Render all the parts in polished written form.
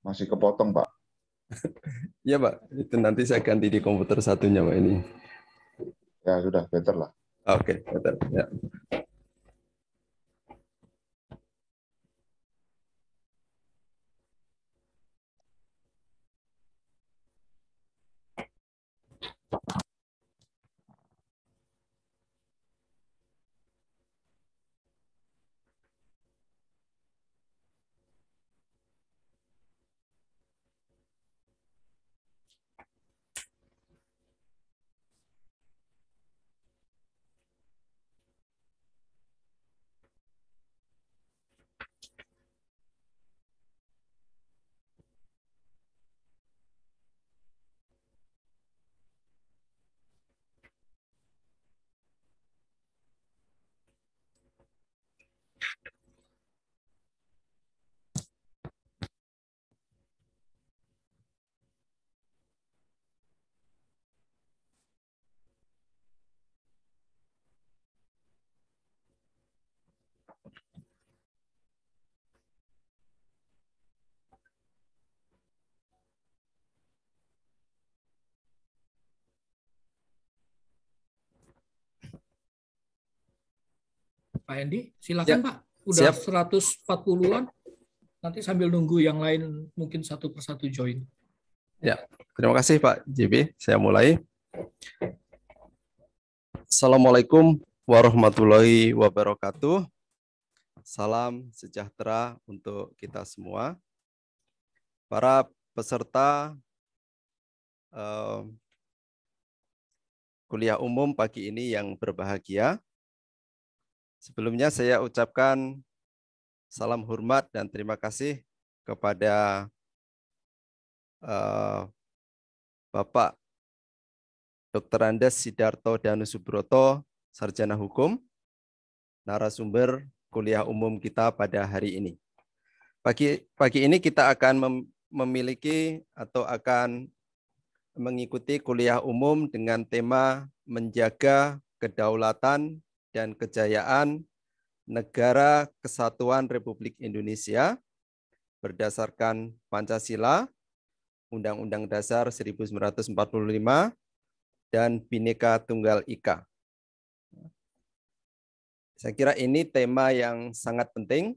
Masih kepotong, Pak. Iya, Pak. Itu nanti saya ganti di komputer satunya, Pak, ini. Ya, sudah, better lah. Oke, betul. Ya. Pak Hendi, silakan Ya, Pak. Udah siap. 140-an. Nanti sambil nunggu yang lain mungkin satu persatu join. Ya, terima kasih Pak JB. Saya mulai. Assalamualaikum warahmatullahi wabarakatuh. Salam sejahtera untuk kita semua. Para peserta kuliah umum pagi ini yang berbahagia. Sebelumnya saya ucapkan salam hormat dan terima kasih kepada Bapak Dr. Andes Sidarto Danusubroto, Sarjana Hukum, narasumber kuliah umum kita pada hari ini. Pagi ini kita akan memiliki atau akan mengikuti kuliah umum dengan tema menjaga kedaulatan dan kejayaan Negara Kesatuan Republik Indonesia berdasarkan Pancasila, Undang-Undang Dasar 1945, dan Bhinneka Tunggal Ika. Saya kira ini tema yang sangat penting.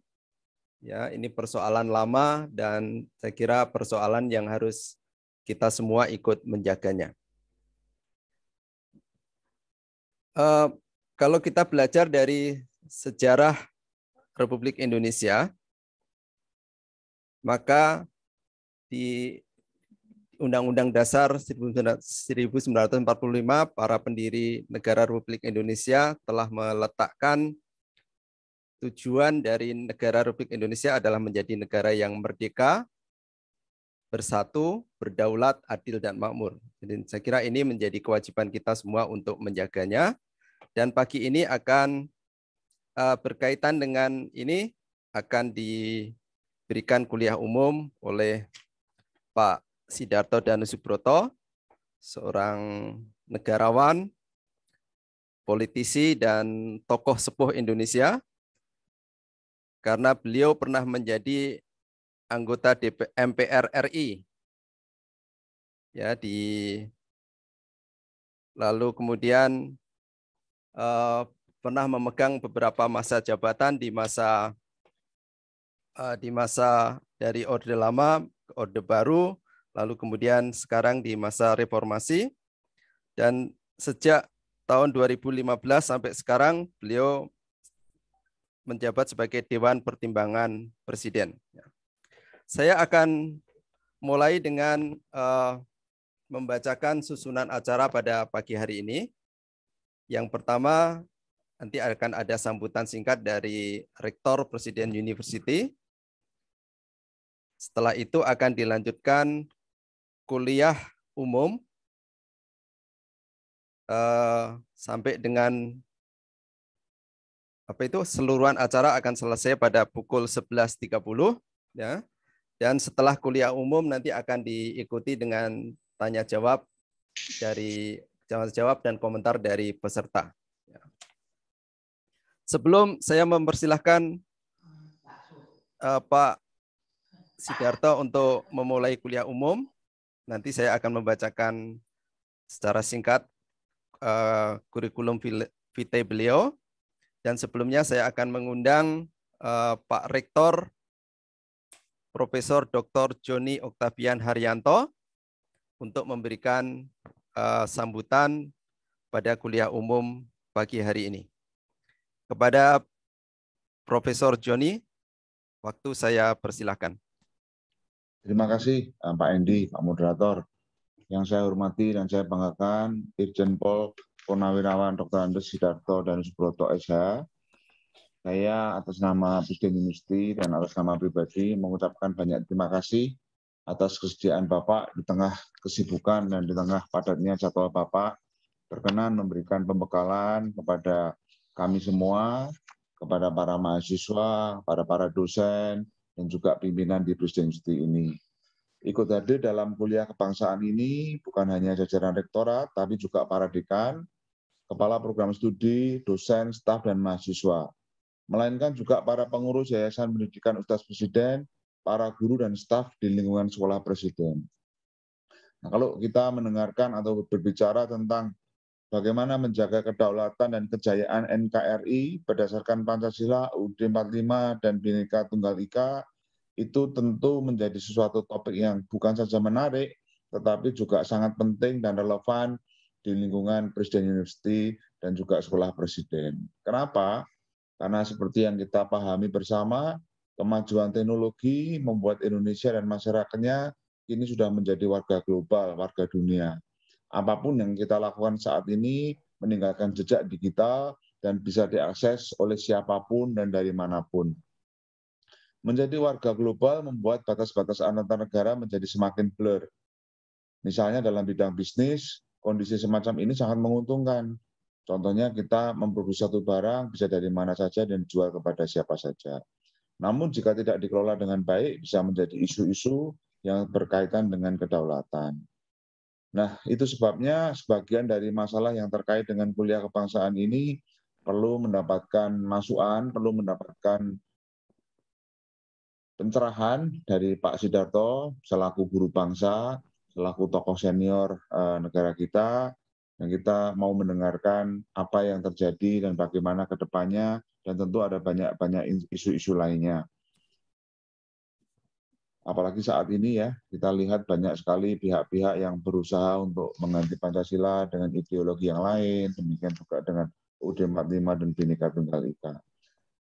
Ya, ini persoalan lama dan saya kira persoalan yang harus kita semua ikut menjaganya. Kalau kita belajar dari sejarah Republik Indonesia, maka di Undang-Undang Dasar 1945, para pendiri negara Republik Indonesia telah meletakkan tujuan dari negara Republik Indonesia adalah menjadi negara yang merdeka, bersatu, berdaulat, adil, dan makmur. Jadi saya kira ini menjadi kewajiban kita semua untuk menjaganya. Dan pagi ini akan berkaitan dengan ini, akan diberikan kuliah umum oleh Pak Sidarto Danusubroto, seorang negarawan, politisi, dan tokoh sepuh Indonesia, karena beliau pernah menjadi anggota MPR RI, ya, lalu kemudian pernah memegang beberapa masa jabatan di masa dari Orde Lama ke Orde Baru, lalu kemudian sekarang di masa reformasi, dan sejak tahun 2015 sampai sekarang beliau menjabat sebagai Dewan Pertimbangan Presiden. Saya akan mulai dengan membacakan susunan acara pada pagi hari ini. Yang pertama, nanti akan ada sambutan singkat dari Rektor Presiden University. Setelah itu akan dilanjutkan kuliah umum sampai dengan seluruhan acara akan selesai pada pukul 11.30, ya. Dan setelah kuliah umum nanti akan diikuti dengan tanya jawab dan komentar dari peserta. Sebelum saya mempersilahkan Pak Sidarto untuk memulai kuliah umum. Nanti saya akan membacakan secara singkat kurikulum vitae beliau. Dan sebelumnya saya akan mengundang Pak Rektor Profesor Dr. Joni Oktavian Haryanto untuk memberikan sambutan pada kuliah umum pagi hari ini. Kepada Profesor Joni, waktu saya persilahkan. Terima kasih Pak Endi, Pak Moderator. Yang saya hormati dan saya banggakan Irjen Pol Purnawirawan Dr. Andes Sidarto dan Subroto SH. Saya atas nama Presiden University dan atas nama pribadi mengucapkan banyak terima kasih atas kesediaan Bapak di tengah kesibukan dan di tengah padatnya jadwal Bapak berkenan memberikan pembekalan kepada kami semua, kepada para mahasiswa, para dosen, dan juga pimpinan di Presiden University ini. Ikut hadir dalam kuliah kebangsaan ini bukan hanya jajaran rektorat, tapi juga para dekan, kepala program studi, dosen, staf, dan mahasiswa. Melainkan juga para pengurus Yayasan Pendidikan Ustadz Presiden, para guru dan staf di lingkungan sekolah presiden. Nah, kalau kita mendengarkan atau berbicara tentang bagaimana menjaga kedaulatan dan kejayaan NKRI berdasarkan Pancasila, UUD 45, dan Bhinneka Tunggal Ika, itu tentu menjadi sesuatu topik yang bukan saja menarik, tetapi juga sangat penting dan relevan di lingkungan Presiden University dan juga sekolah presiden. Kenapa? Karena seperti yang kita pahami bersama, kemajuan teknologi membuat Indonesia dan masyarakatnya kini sudah menjadi warga global, warga dunia. Apapun yang kita lakukan saat ini meninggalkan jejak digital dan bisa diakses oleh siapapun dan dari manapun. Menjadi warga global membuat batas-batas antar negara menjadi semakin blur. Misalnya dalam bidang bisnis, kondisi semacam ini sangat menguntungkan. Contohnya kita memproduksi satu barang bisa dari mana saja dan dijual kepada siapa saja. Namun jika tidak dikelola dengan baik bisa menjadi isu-isu yang berkaitan dengan kedaulatan. Nah, itu sebabnya sebagian dari masalah yang terkait dengan kuliah kebangsaan ini perlu mendapatkan masukan, perlu mendapatkan pencerahan dari Pak Sidarto selaku guru bangsa, selaku tokoh senior negara kita, dan kita mau mendengarkan apa yang terjadi dan bagaimana ke depannya, dan tentu ada banyak isu-isu lainnya. Apalagi saat ini ya, kita lihat banyak sekali pihak-pihak yang berusaha untuk mengganti Pancasila dengan ideologi yang lain, demikian juga dengan UUD 45 dan Bhinneka Tunggal Ika.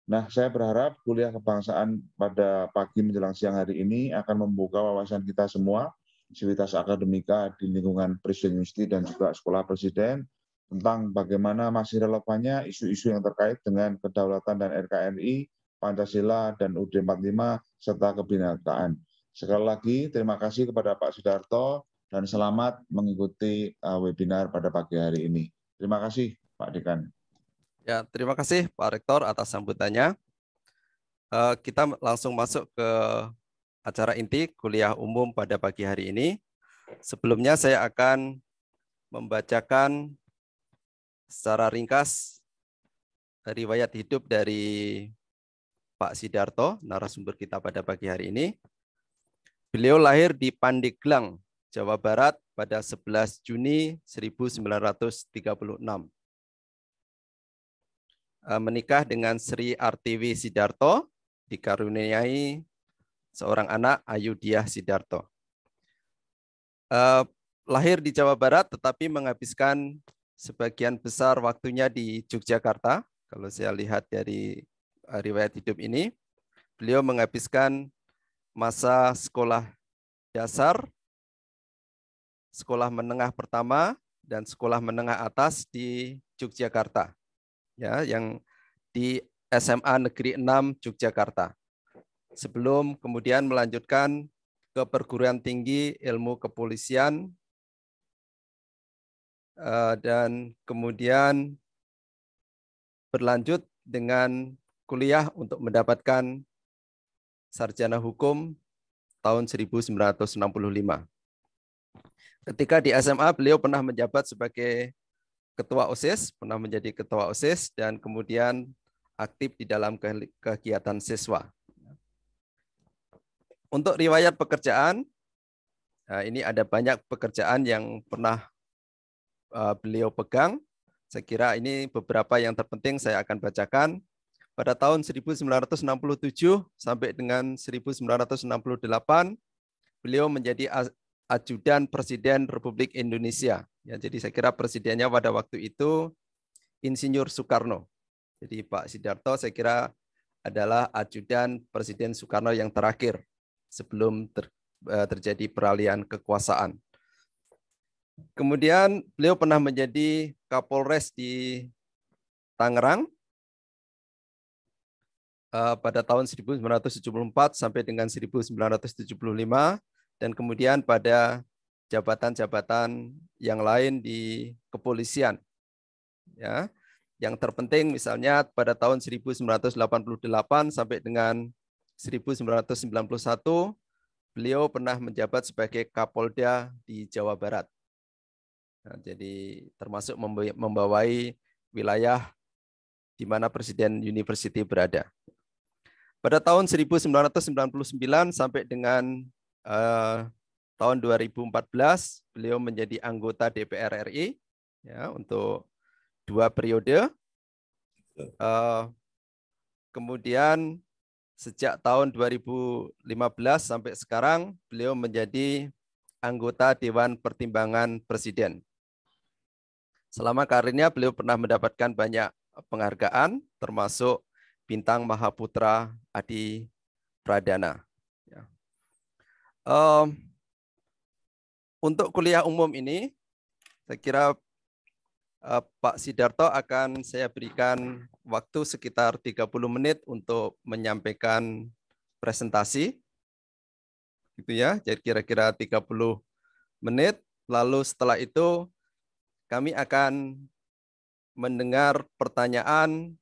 Nah, saya berharap kuliah kebangsaan pada pagi menjelang siang hari ini akan membuka wawasan kita semua, sivitas akademika di lingkungan Presiden University dan juga sekolah presiden, tentang bagaimana masih relevannya isu-isu yang terkait dengan kedaulatan dan NKRI, Pancasila, dan UUD 45, serta kebinekaan. Sekali lagi, terima kasih kepada Pak Sidarto, dan selamat mengikuti webinar pada pagi hari ini. Terima kasih, Pak Dekan. Ya, terima kasih Pak Rektor atas sambutannya. Kita langsung masuk ke acara inti kuliah umum pada pagi hari ini. Sebelumnya saya akan membacakan secara ringkas riwayat hidup dari Pak Sidarto, narasumber kita pada pagi hari ini. Beliau lahir di Pandeglang, Jawa Barat pada 11 Juni 1936. Menikah dengan Sri Artiwi Sidarto, dikaruniai seorang anak, Ayudiah Sidarto. Lahir di Jawa Barat tetapi menghabiskan sebagian besar waktunya di Yogyakarta. Kalau saya lihat dari riwayat hidup ini, beliau menghabiskan masa sekolah dasar, sekolah menengah pertama, dan sekolah menengah atas di Yogyakarta. Ya, yang di SMA Negeri 6 Yogyakarta. Sebelum kemudian melanjutkan ke perguruan tinggi ilmu kepolisian dan kemudian berlanjut dengan kuliah untuk mendapatkan sarjana hukum tahun 1965. Ketika di SMA beliau pernah menjabat sebagai ketua OSIS, pernah menjadi ketua OSIS, dan kemudian aktif di dalam kegiatan siswa. Untuk riwayat pekerjaan, nah ini ada banyak pekerjaan yang pernah beliau pegang. Saya kira ini beberapa yang terpenting saya akan bacakan. Pada tahun 1967 sampai dengan 1968, beliau menjadi ajudan Presiden Republik Indonesia. Ya, jadi saya kira presidennya pada waktu itu Insinyur Soekarno. Jadi Pak Sidarto saya kira adalah ajudan Presiden Soekarno yang terakhir sebelum terjadi peralihan kekuasaan. Kemudian beliau pernah menjadi Kapolres di Tangerang pada tahun 1974 sampai dengan 1975, dan kemudian pada jabatan-jabatan yang lain di kepolisian. Ya, yang terpenting misalnya pada tahun 1988 sampai dengan 1991 beliau pernah menjabat sebagai Kapolda di Jawa Barat. Nah, jadi termasuk membawai wilayah di mana Presiden University berada. Pada tahun 1999 sampai dengan tahun 2014, beliau menjadi anggota DPR RI ya, untuk 2 periode. Kemudian sejak tahun 2015 sampai sekarang, beliau menjadi anggota Dewan Pertimbangan Presiden. Selama karirnya, beliau pernah mendapatkan banyak penghargaan, termasuk Bintang Mahaputra Adi Pradana. Ya. Untuk kuliah umum ini, saya kira Pak Sidarto akan saya berikan waktu sekitar 30 menit untuk menyampaikan presentasi. Gitu ya, jadi kira-kira 30 menit. Lalu setelah itu kami akan mendengar pertanyaan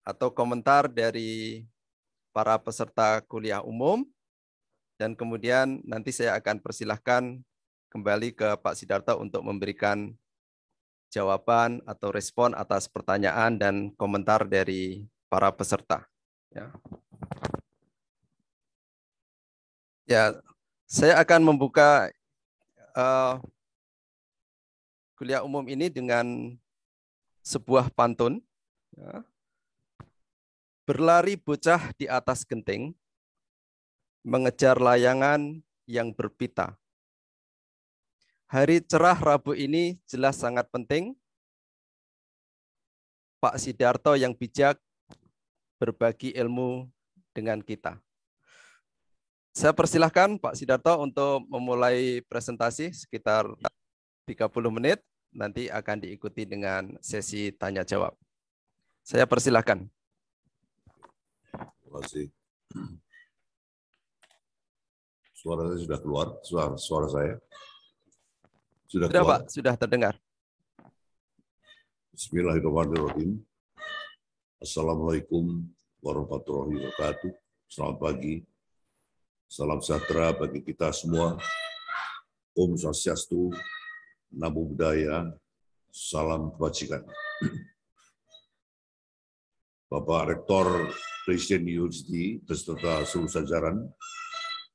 atau komentar dari para peserta kuliah umum, dan kemudian nanti saya akan persilahkan kembali ke Pak Sidarto untuk memberikan jawaban atau respon atas pertanyaan dan komentar dari para peserta. Ya, saya akan membuka kuliah umum ini dengan sebuah pantun. Ya. Berlari bocah di atas genting, mengejar layangan yang berpita. Hari cerah Rabu ini jelas sangat penting. Pak Sidarto yang bijak berbagi ilmu dengan kita. Saya persilahkan Pak Sidarto untuk memulai presentasi sekitar 30 menit. Nanti akan diikuti dengan sesi tanya jawab. Saya persilahkan. Terima kasih. Suara saya sudah keluar, suara saya sudah keluar. Pak, sudah terdengar. Bismillahirrahmanirrahim. Assalamualaikum warahmatullahi wabarakatuh. Selamat pagi. Salam sejahtera bagi kita semua. Om Swastiastu, Namo Buddhaya, salam kebajikan. Bapak Rektor Presiden University beserta seluruh jajaran,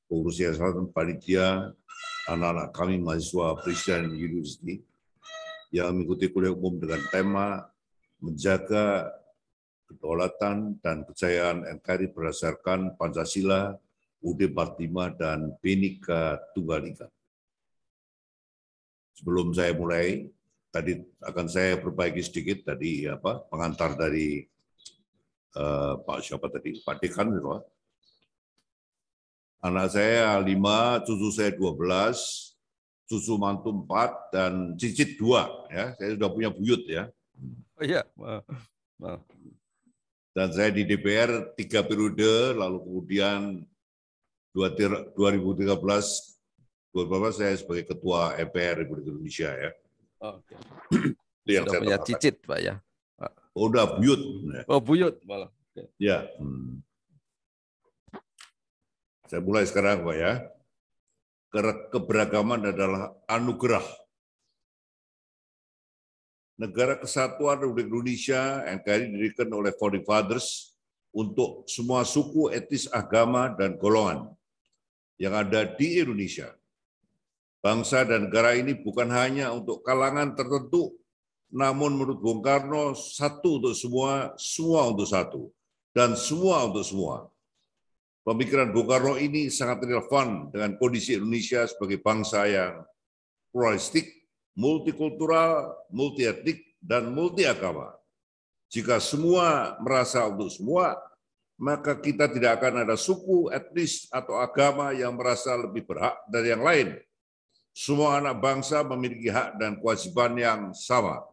pengurus yayasan, panitia, anak-anak kami mahasiswa Presiden University yang mengikuti kuliah umum dengan tema menjaga kedaulatan dan kejayaan NKRI berdasarkan Pancasila, UUD 45 dan Bhinneka Tunggal Ika. Sebelum saya mulai, tadi akan saya perbaiki sedikit tadi pengantar dari Pak siapa tadi? Pak Dekan gitu. Anak saya 5, cucu saya 12, cucu mantu 4 dan cicit 2 ya. Saya sudah punya buyut ya. Oh iya. Dan saya di DPR 3 periode, lalu kemudian 2013 saya sebagai ketua MPR Republik Indonesia ya. Oke. Itu yang sudah saya punya terangkan. cicit Pak ya. Oh, udah buyut. Oh buyut malah. Ya. Saya mulai sekarang Pak ya. Keberagaman adalah anugerah. Negara Kesatuan Republik Indonesia NKRI didirikan oleh Founding Fathers untuk semua suku, etnis, agama, dan golongan. yang ada di Indonesia. Bangsa dan negara ini bukan hanya untuk kalangan tertentu, namun menurut Bung Karno, satu untuk semua, semua untuk satu, dan semua untuk semua. Pemikiran Bung Karno ini sangat relevan dengan kondisi Indonesia sebagai bangsa yang pluralistik, multikultural, multietnik, dan multiagama. Jika semua merasa untuk semua, maka kita tidak akan ada suku, etnis, atau agama yang merasa lebih berhak dari yang lain. Semua anak bangsa memiliki hak dan kewajiban yang sama.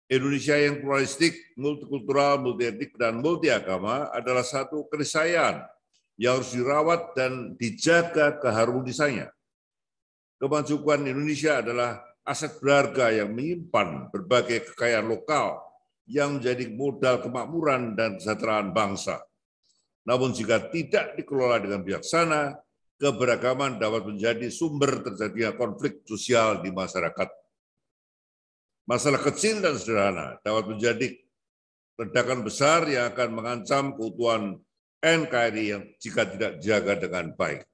Indonesia yang pluralistik, multikultural, multietnik, dan multiagama adalah satu keniscayaan yang harus dirawat dan dijaga keharmonisannya. Kemajuan Indonesia adalah aset berharga yang menyimpan berbagai kekayaan lokal yang menjadi modal kemakmuran dan kesejahteraan bangsa. Namun jika tidak dikelola dengan bijaksana, keberagaman dapat menjadi sumber terjadinya konflik sosial di masyarakat. Masalah kecil dan sederhana dapat menjadi ledakan besar yang akan mengancam keutuhan NKRI yang jika tidak dijaga dengan baik.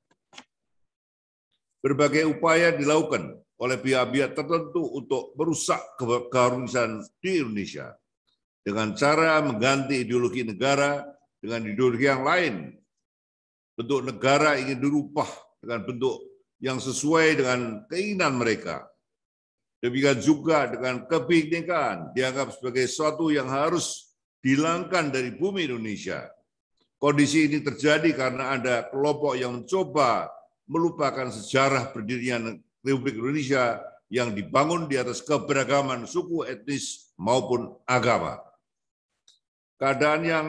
Berbagai upaya dilakukan oleh pihak-pihak tertentu untuk merusak keharmonisan di Indonesia dengan cara mengganti ideologi negara dengan ideologi yang lain. Bentuk negara ingin dirubah dengan bentuk yang sesuai dengan keinginan mereka. Demikian juga dengan kebinekaan dianggap sebagai sesuatu yang harus dihilangkan dari bumi Indonesia. Kondisi ini terjadi karena ada kelompok yang mencoba melupakan sejarah berdirinya Republik Indonesia yang dibangun di atas keberagaman suku, etnis, maupun agama. Keadaan yang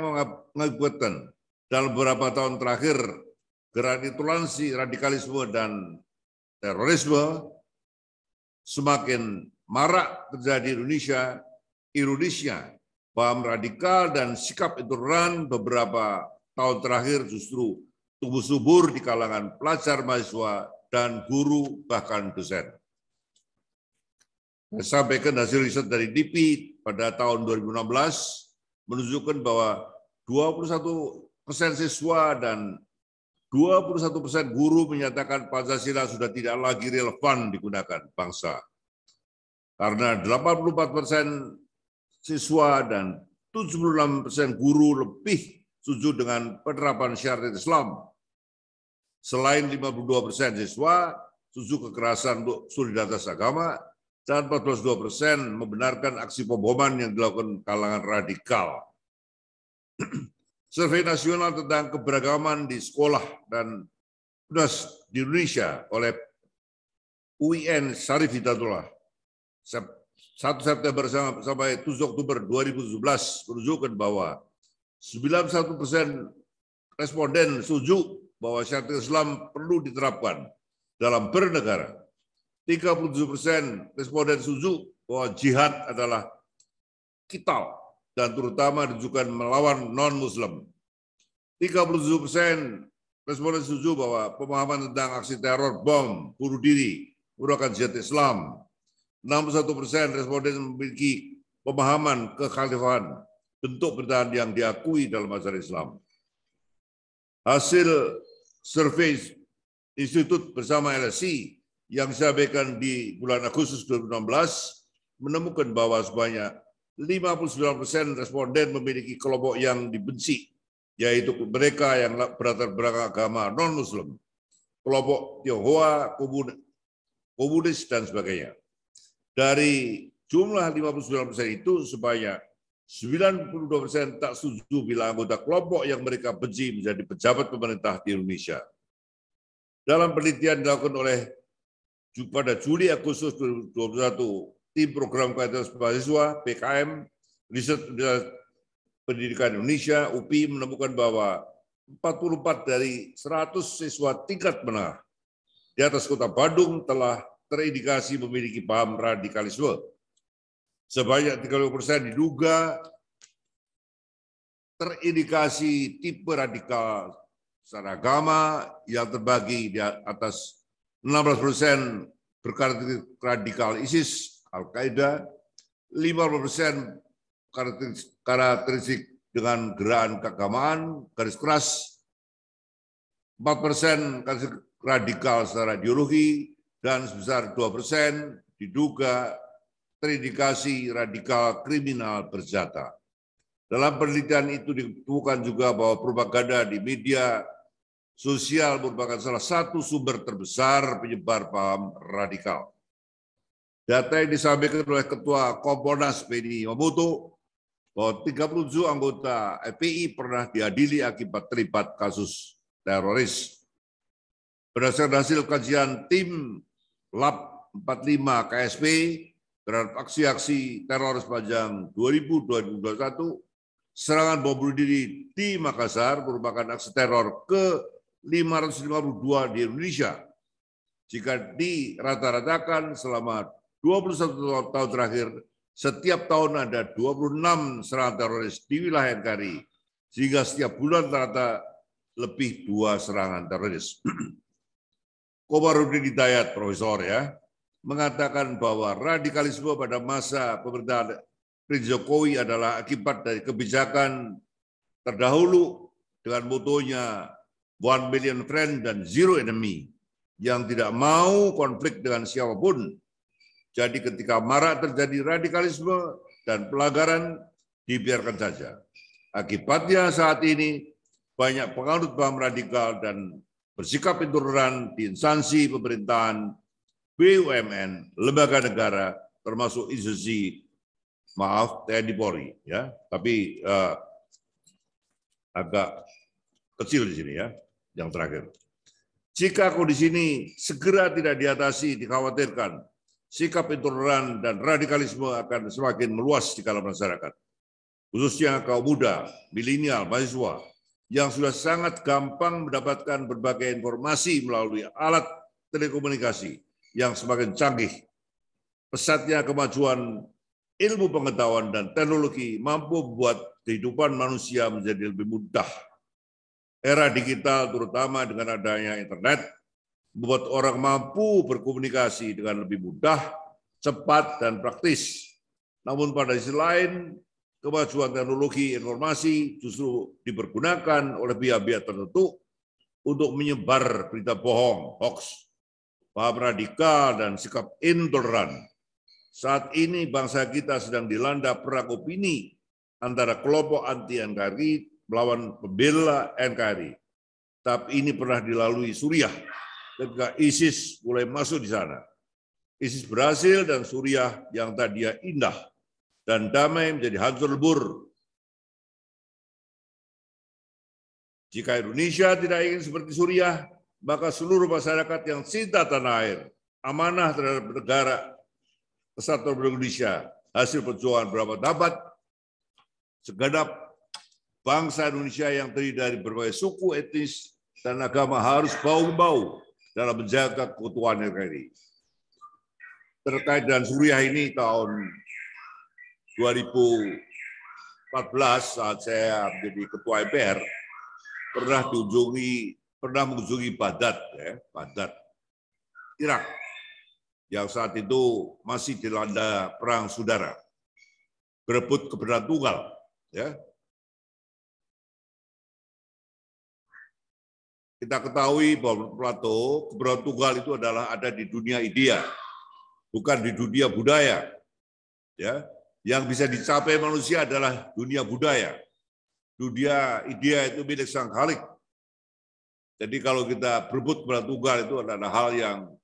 mengakibatkan dalam beberapa tahun terakhir, gerakan intoleransi, radikalisme, dan terorisme semakin marak terjadi di Indonesia. Ironisnya, paham radikal dan sikap intoleran beberapa tahun terakhir justru tumbuh subur di kalangan pelajar, mahasiswa, dan guru, bahkan dosen. Saya sampaikan hasil riset dari DIPI pada tahun 2016 menunjukkan bahwa 21% siswa dan 21% guru menyatakan Pancasila sudah tidak lagi relevan digunakan bangsa. Karena 84% siswa dan 76% guru lebih setuju dengan penerapan syariat Islam. Selain 52% siswa setuju kekerasan untuk solidaritas agama, dan 42% membenarkan aksi pemboman yang dilakukan kalangan radikal. Survei nasional tentang keberagaman di sekolah dan universitas di Indonesia oleh UIN Syarif Hidayatullah 1 September sampai 7 Oktober 2017 menunjukkan bahwa 91% responden setuju bahwa syariat Islam perlu diterapkan dalam bernegara. 37% responden setuju bahwa jihad adalah qital dan terutama ditujukan melawan non-Muslim. 37% responden setuju bahwa pemahaman tentang aksi teror, bom, bunuh diri merupakan jihad Islam. 61% responden memiliki pemahaman kekhalifahan, bentuk pemerintahan yang diakui dalam ajaran Islam. Hasil survei Institut bersama LSI yang disampaikan di bulan Agustus 2016 menemukan bahwa sebanyak 59% responden memiliki kelompok yang dibenci, yaitu mereka yang berlatar belakang agama non-Muslim, kelompok Tionghoa, komunis, dan sebagainya. Dari jumlah 59% itu, sebanyak 92% tak setuju bila anggota kelompok yang mereka benci menjadi pejabat pemerintah di Indonesia. Dalam penelitian dilakukan oleh pada Juli-Agustus 2021, tim program kualitas mahasiswa PKM Riset Pendidikan Indonesia UPI menemukan bahwa 44 dari 100 siswa tingkat menengah di atas kota Bandung telah terindikasi memiliki paham radikalisme. Sebanyak 30% diduga terindikasi tipe radikal secara agama yang terbagi di atas 16% berkarakteristik radikal ISIS, Al-Qaeda, 50% karakteristik dengan gerakan keagamaan, garis keras, 4% kasus radikal secara ideologi, dan sebesar 2% diduga terindikasi radikal kriminal bersenjata. Dalam penelitian itu ditemukan juga bahwa propaganda di media sosial merupakan salah satu sumber terbesar penyebar paham radikal. Data yang disampaikan oleh Ketua Kompolnas Beni Mamoto bahwa 37 anggota FPI pernah diadili akibat terlibat kasus teroris. Berdasarkan hasil kajian tim Lab 45 KSP terhadap aksi-aksi teror sepanjang 2021, serangan bom bunuh diri di Makassar merupakan aksi teror ke-552 di Indonesia. Jika dirata-ratakan selama 21 tahun terakhir, setiap tahun ada 26 serangan teroris di wilayah NKRI, sehingga setiap bulan rata lebih 2 serangan teroris. Komarudin Hidayat, Profesor ya, mengatakan bahwa radikalisme pada masa pemerintahan Presiden Jokowi adalah akibat dari kebijakan terdahulu dengan motonya 1 million friend dan 0 enemy, yang tidak mau konflik dengan siapapun. Jadi ketika marak terjadi radikalisme dan pelanggaran, dibiarkan saja. Akibatnya saat ini banyak penganut paham radikal dan bersikap intoleran di instansi pemerintahan, BUMN, lembaga negara, termasuk institusi, maaf, TNI Polri, ya. Tapi agak kecil di sini ya, yang terakhir. Jika kondisi ini segera tidak diatasi, dikhawatirkan sikap intoleran dan radikalisme akan semakin meluas di kalangan masyarakat, khususnya kaum muda, milenial, mahasiswa, yang sudah sangat gampang mendapatkan berbagai informasi melalui alat telekomunikasi yang semakin canggih. Pesatnya kemajuan ilmu pengetahuan dan teknologi mampu membuat kehidupan manusia menjadi lebih mudah. Era digital, terutama dengan adanya internet, membuat orang mampu berkomunikasi dengan lebih mudah, cepat, dan praktis. Namun pada sisi lain, kemajuan teknologi informasi justru dipergunakan oleh pihak-pihak tertentu untuk menyebar berita bohong, hoax, paham radikal, dan sikap intoleran. Saat ini bangsa kita sedang dilanda perang opini antara kelompok anti-NKRI melawan pembela NKRI. Tapi ini pernah dilalui Suriah ketika ISIS mulai masuk di sana. ISIS berhasil dan Suriah yang tadinya indah dan damai menjadi hancur lebur. Jika Indonesia tidak ingin seperti Suriah, maka seluruh masyarakat yang cinta tanah air, amanah terhadap negara Kesatuan Indonesia, hasil perjuangan berabad-abad, segenap bangsa Indonesia yang terdiri dari berbagai suku, etnis, dan agama harus bahu-membahu dalam menjaga keutuhan NKRI. Terkait dengan Suriah ini, tahun 2014 saat saya menjadi ketua MPR, pernah mengunjungi Baghdad, ya, Baghdad, Irak, yang saat itu masih dilanda perang saudara, berebut kebenaran tunggal, ya. Kita ketahui bahwa Plato, kebenaran tunggal itu adalah ada di dunia idea, bukan di dunia budaya. Ya, yang bisa dicapai manusia adalah dunia budaya. Dunia idea itu milik Sang Khalik. Jadi kalau kita berebut kebenaran tunggal itu adalah hal yang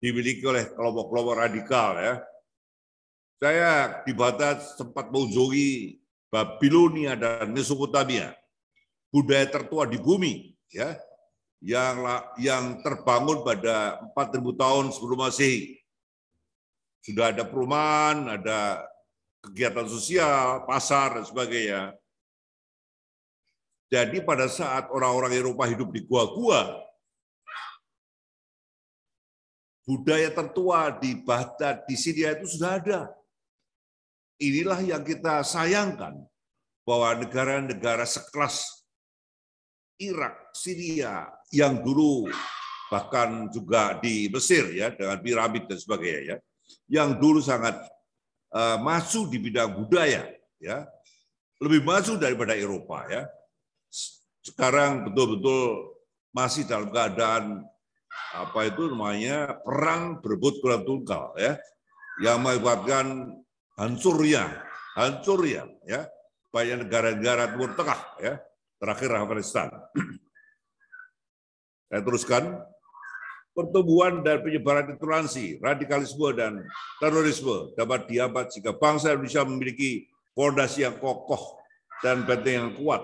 dimiliki oleh kelompok-kelompok radikal. Ya, saya di Baghdad sempat mengunjungi Babilonia dan Mesopotamia, budaya tertua di bumi, ya, yang terbangun pada 4.000 tahun sebelum Masehi. Sudah ada perumahan, ada kegiatan sosial, pasar, dan sebagainya. Jadi pada saat orang-orang Eropa hidup di gua-gua, budaya tertua di Baghdad, di Syria itu sudah ada. Inilah yang kita sayangkan, bahwa negara-negara sekelas Irak, Syria, yang dulu bahkan juga di Mesir ya dengan piramid dan sebagainya ya, yang dulu sangat maju di bidang budaya ya, lebih maju daripada Eropa ya. sekarang betul-betul masih dalam keadaan apa itu namanya perang berebut kuda tunggal ya, yang mengakibatkan hancurnya ya banyak negara-negara Timur Tengah ya, terakhir Afghanistan. Saya teruskan, pertumbuhan dan penyebaran intoleransi, radikalisme dan terorisme dapat dihambat jika bangsa Indonesia memiliki fondasi yang kokoh dan benteng yang kuat.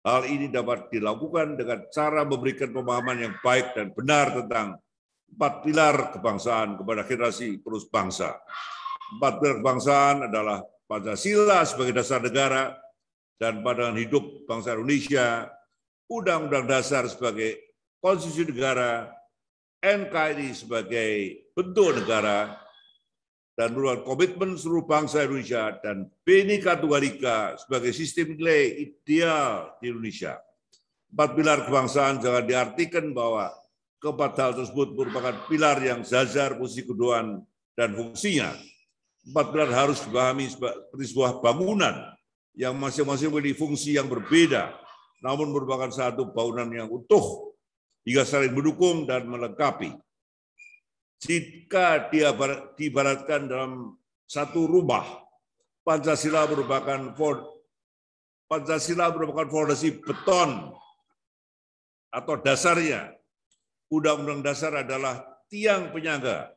Hal ini dapat dilakukan dengan cara memberikan pemahaman yang baik dan benar tentang 4 pilar kebangsaan kepada generasi penerus bangsa. 4 pilar kebangsaan adalah Pancasila sebagai dasar negara dan pandangan hidup bangsa Indonesia, Undang-Undang Dasar sebagai konstitusi negara, NKRI sebagai bentuk negara, dan merupakan komitmen seluruh bangsa Indonesia, dan Bhinneka Tunggal Ika sebagai sistem nilai ideal di Indonesia. 4 pilar kebangsaan jangan diartikan bahwa keempat hal tersebut merupakan pilar yang zazar fungsi keduaan dan fungsinya. 4 pilar harus dipahami seperti sebuah bangunan yang masing-masing memiliki fungsi yang berbeda, namun merupakan satu bangunan yang utuh hingga saling mendukung dan melengkapi. Jika diibaratkan dalam satu rumah, Pancasila merupakan fondasi beton atau dasarnya. Undang-Undang Dasar adalah tiang penyangga.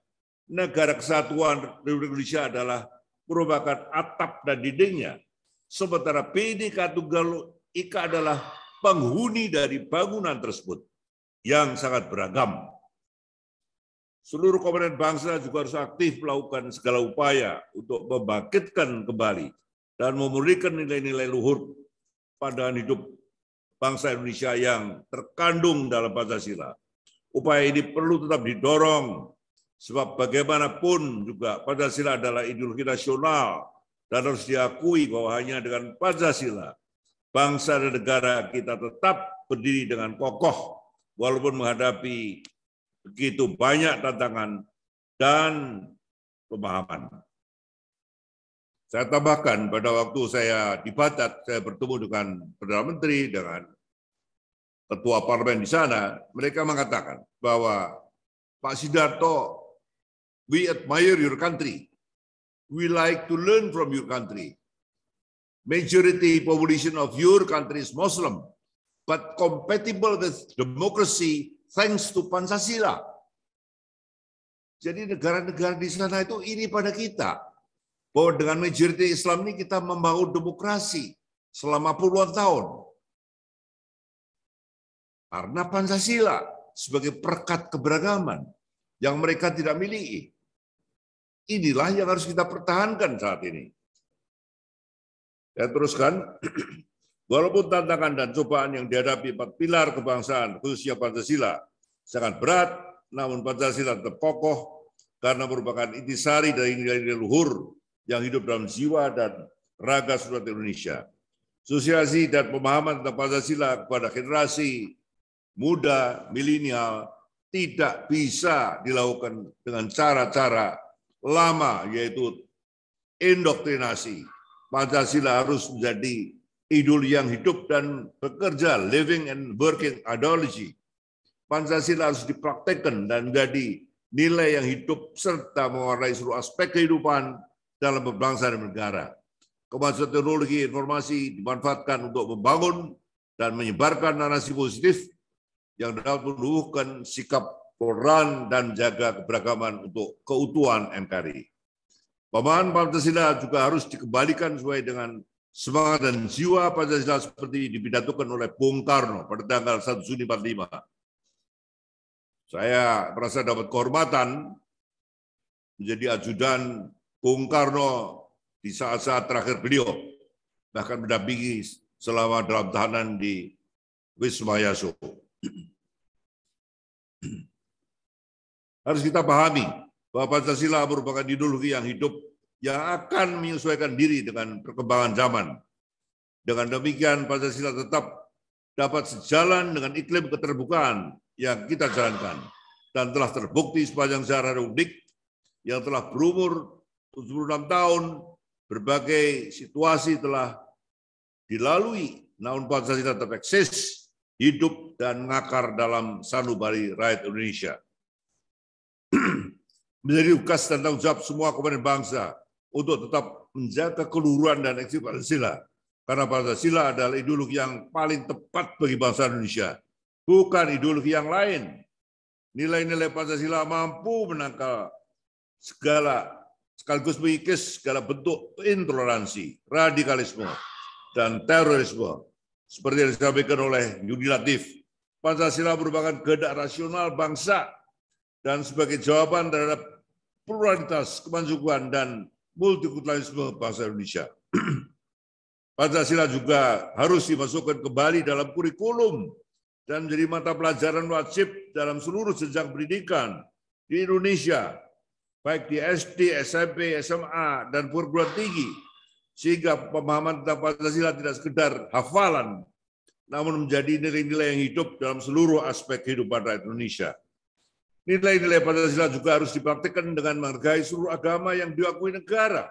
Negara Kesatuan Republik Indonesia adalah merupakan atap dan dindingnya. Sementara Bhinneka Tunggal Ika adalah penghuni dari bangunan tersebut yang sangat beragam. Seluruh komponen bangsa juga harus aktif melakukan segala upaya untuk membangkitkan kembali dan memulihkan nilai-nilai luhur pandangan hidup bangsa Indonesia yang terkandung dalam Pancasila. Upaya ini perlu tetap didorong, sebab bagaimanapun juga Pancasila adalah ideologi nasional dan harus diakui bahwa hanya dengan Pancasila bangsa dan negara kita tetap berdiri dengan kokoh walaupun menghadapi begitu banyak tantangan dan pemahaman. Saya tambahkan, pada waktu saya di Batak, saya bertemu dengan Perdana Menteri, dengan Ketua Parlemen di sana, mereka mengatakan bahwa Pak Sidarto, we admire your country. We like to learn from your country. Majority population of your country is Muslim, but compatible with democracy thanks to Pancasila. Jadi negara-negara di sana itu iri pada kita, bahwa dengan majority Islam ini kita membangun demokrasi selama puluhan tahun. Karena Pancasila sebagai perekat keberagaman yang mereka tidak miliki. Inilah yang harus kita pertahankan saat ini. Saya teruskan, walaupun tantangan dan cobaan yang dihadapi 4 pilar kebangsaan, khususnya Pancasila, sangat berat, namun Pancasila tetap kokoh karena merupakan intisari dari nilai-nilai luhur yang hidup dalam jiwa dan raga seluruh Indonesia. Sosialisasi dan pemahaman tentang Pancasila kepada generasi muda, milenial, tidak bisa dilakukan dengan cara-cara lama, yaitu indoktrinasi. Pancasila harus menjadi ideologi yang hidup dan bekerja, living and working ideology. Pancasila harus dipraktekkan dan menjadi nilai yang hidup serta mewarnai seluruh aspek kehidupan dalam berbangsa dan negara. Kemajuan teknologi informasi dimanfaatkan untuk membangun dan menyebarkan narasi positif yang dapat menumbuhkan sikap toleran dan jaga keberagaman untuk keutuhan NKRI. Pemahaman Pancasila juga harus dikembalikan sesuai dengan semangat dan jiwa Pancasila seperti dipidatokan oleh Bung Karno pada tanggal 1 Juni 45. Saya merasa dapat kehormatan menjadi ajudan Bung Karno di saat-saat terakhir beliau, bahkan mendampingi selama dalam tahanan di Wisma Yaso. Harus kita pahami bahwa Pancasila merupakan ideologi yang hidup yang akan menyesuaikan diri dengan perkembangan zaman. Dengan demikian, Pancasila tetap dapat sejalan dengan iklim keterbukaan yang kita jalankan dan telah terbukti sepanjang sejarah Republik yang telah berumur 76 tahun, berbagai situasi telah dilalui, namun Pancasila tetap eksis hidup dan mengakar dalam sanubari rakyat Indonesia. Menjadi tugas dan tanggung jawab semua komponen bangsa untuk tetap menjaga keluhuran dan eksistensi Pancasila. Karena Pancasila adalah ideologi yang paling tepat bagi bangsa Indonesia, bukan ideologi yang lain. Nilai-nilai Pancasila mampu menangkal sekaligus mengikis segala bentuk intoleransi, radikalisme, dan terorisme. Seperti yang disampaikan oleh Yudi Latif, Pancasila merupakan kehendak rasional bangsa dan sebagai jawaban terhadap pluralitas, kemajuan, dan multikulturalisme bangsa Indonesia. Pancasila juga harus dimasukkan kembali dalam kurikulum dan menjadi mata pelajaran wajib dalam seluruh jenjang pendidikan di Indonesia, baik di SD, SMP, SMA, dan perguruan tinggi, sehingga pemahaman tentang Pancasila tidak sekedar hafalan, namun menjadi nilai-nilai yang hidup dalam seluruh aspek kehidupan rakyat Indonesia. Nilai-nilai Pancasila juga harus dipraktikkan dengan menghargai seluruh agama yang diakui negara.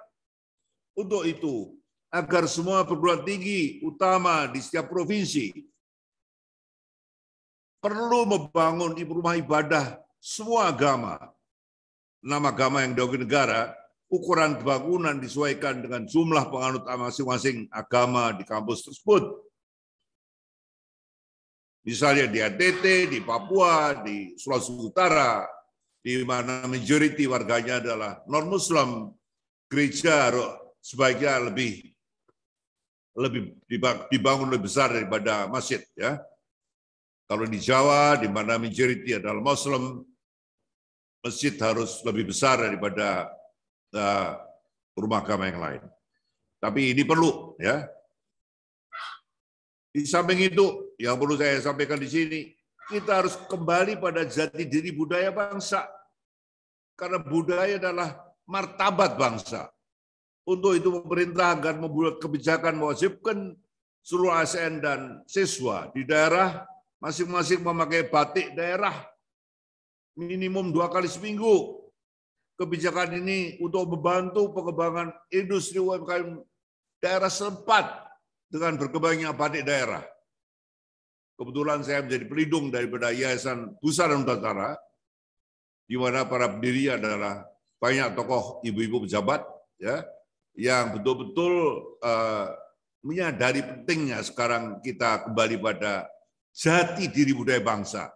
Untuk itu, agar semua perguruan tinggi utama di setiap provinsi perlu membangun rumah ibadah semua agama. 6 agama yang diakui negara, ukuran bangunan disesuaikan dengan jumlah penganut masing-masing agama di kampus tersebut. Misalnya di NTT, di Papua, di Sulawesi Utara, di mana majority warganya adalah non-Muslim, gereja sebaiknya lebih dibangun lebih besar daripada masjid. Ya. Kalau di Jawa, di mana majority adalah Muslim, masjid harus lebih besar daripada rumah agama yang lain. Tapi ini perlu, ya. Di samping itu, yang perlu saya sampaikan di sini, kita harus kembali pada jati diri budaya bangsa. Karena budaya adalah martabat bangsa. Untuk itu pemerintah akan membuat kebijakan mewajibkan seluruh ASN dan siswa di daerah masing-masing memakai batik daerah minimum 2 kali seminggu. Kebijakan ini untuk membantu pengembangan industri UMKM daerah setempat dengan berkembangnya batik daerah. Kebetulan saya menjadi pelindung daripada Yayasan Pusara Nusantara, di mana para pendiri adalah banyak tokoh ibu-ibu pejabat, ya, yang betul-betul menyadari pentingnya sekarang kita kembali pada jati diri budaya bangsa.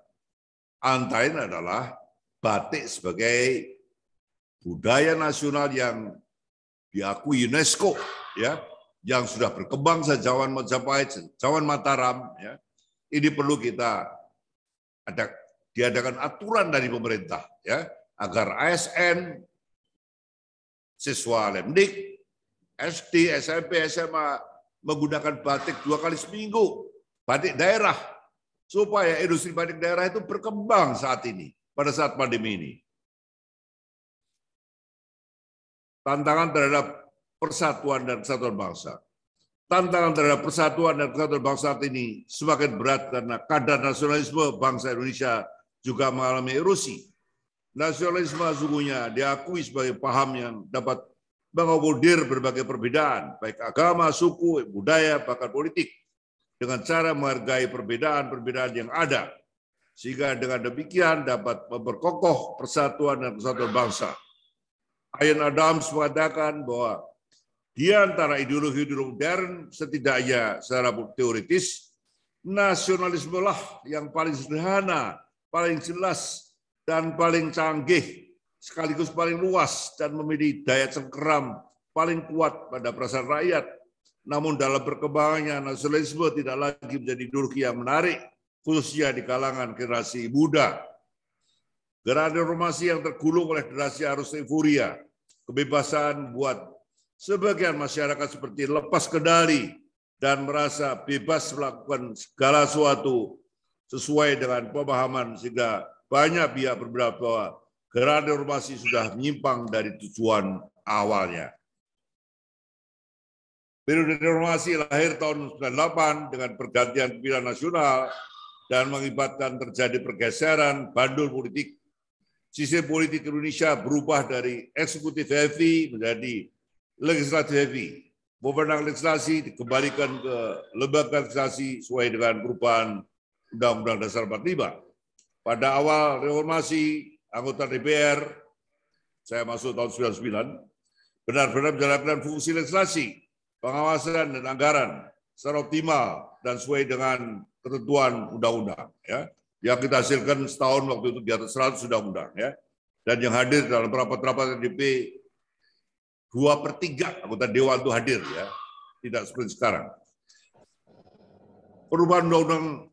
Antara lain adalah batik sebagai budaya nasional yang diakui UNESCO, ya, yang sudah berkembang sejak zaman Majapahit, zaman Mataram, ya. Ini perlu kita diadakan aturan dari pemerintah, ya, agar ASN, siswa Lemdik, SD, SMP, SMA menggunakan batik 2 kali seminggu, batik daerah, supaya industri batik daerah itu berkembang saat ini, pada saat pandemi ini. Tantangan terhadap persatuan dan kesatuan bangsa. Tantangan terhadap persatuan dan kesatuan bangsa saat ini semakin berat karena kadar nasionalisme bangsa Indonesia juga mengalami erosi. Nasionalisme sesungguhnya diakui sebagai paham yang dapat mengakomodir berbagai perbedaan, baik agama, suku, budaya, bahkan politik, dengan cara menghargai perbedaan-perbedaan yang ada, sehingga dengan demikian dapat memperkokoh persatuan dan kesatuan bangsa. Ian Adams mengatakan bahwa di antara ideologi modern, setidaknya secara teoritis, nasionalisme lah yang paling sederhana, paling jelas, dan paling canggih, sekaligus paling luas dan memiliki daya cengkeram paling kuat pada perasaan rakyat. Namun dalam perkembangannya, nasionalisme tidak lagi menjadi ideologi yang menarik, khususnya di kalangan generasi muda. Gerakan reformasi yang tergulung oleh generasi arus euforia, kebebasan buat sebagian masyarakat seperti lepas kendali dan merasa bebas melakukan segala sesuatu sesuai dengan pemahaman, sehingga banyak pihak berpendapat bahwa gerakan reformasi sudah menyimpang dari tujuan awalnya. Periode reformasi lahir tahun 98 dengan pergantian pimpinan nasional dan mengakibatkan terjadi pergeseran bandul politik. Sistem politik Indonesia berubah dari eksekutif heavy menjadi legislatif heavy. Wewenang legislasi dikembalikan ke lembaga legislasi sesuai dengan perubahan Undang-Undang Dasar 45. Pada awal reformasi, anggota DPR, saya masuk tahun 99, benar-benar menjalankan fungsi legislasi, pengawasan dan anggaran secara optimal dan sesuai dengan ketentuan undang-undang. Ya. Yang kita hasilkan setahun waktu itu di atas 100 undang-undang. Ya. Dan yang hadir dalam rapat-rapat DP 2/3 anggota Dewan itu hadir. Ya. Tidak seperti sekarang. Perubahan undang-undang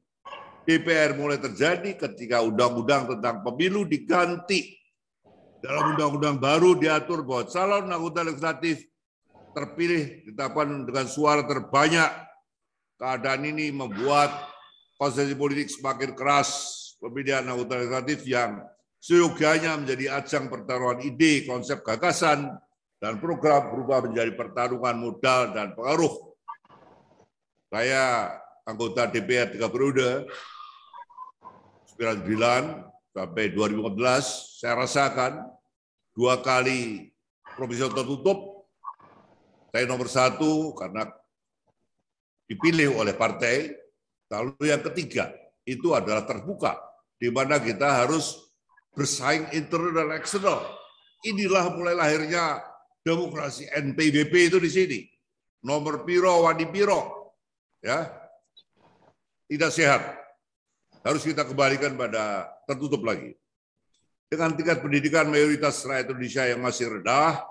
DPR mulai terjadi ketika undang-undang tentang pemilu diganti. Dalam undang-undang baru diatur bahwa calon anggota legislatif terpilih ditetapkan dengan suara terbanyak. Keadaan ini membuat konsentrasi politik semakin keras. Pemilihan anggota legislatif yang seyogianya menjadi ajang pertaruhan ide, konsep gagasan, dan program berubah menjadi pertarungan modal dan pengaruh. Saya anggota DPR 3 periode, 99 sampai 2014, saya rasakan 2 kali proporsional tertutup. Saya nomor 1 karena dipilih oleh partai. Lalu yang ketiga itu adalah terbuka, di mana kita harus bersaing internal dan eksternal. Inilah mulai lahirnya demokrasi NPWP itu di sini. Nomor piro, wani piro, ya tidak sehat. Harus kita kembalikan pada tertutup lagi. Dengan tingkat pendidikan mayoritas rakyat Indonesia yang masih rendah,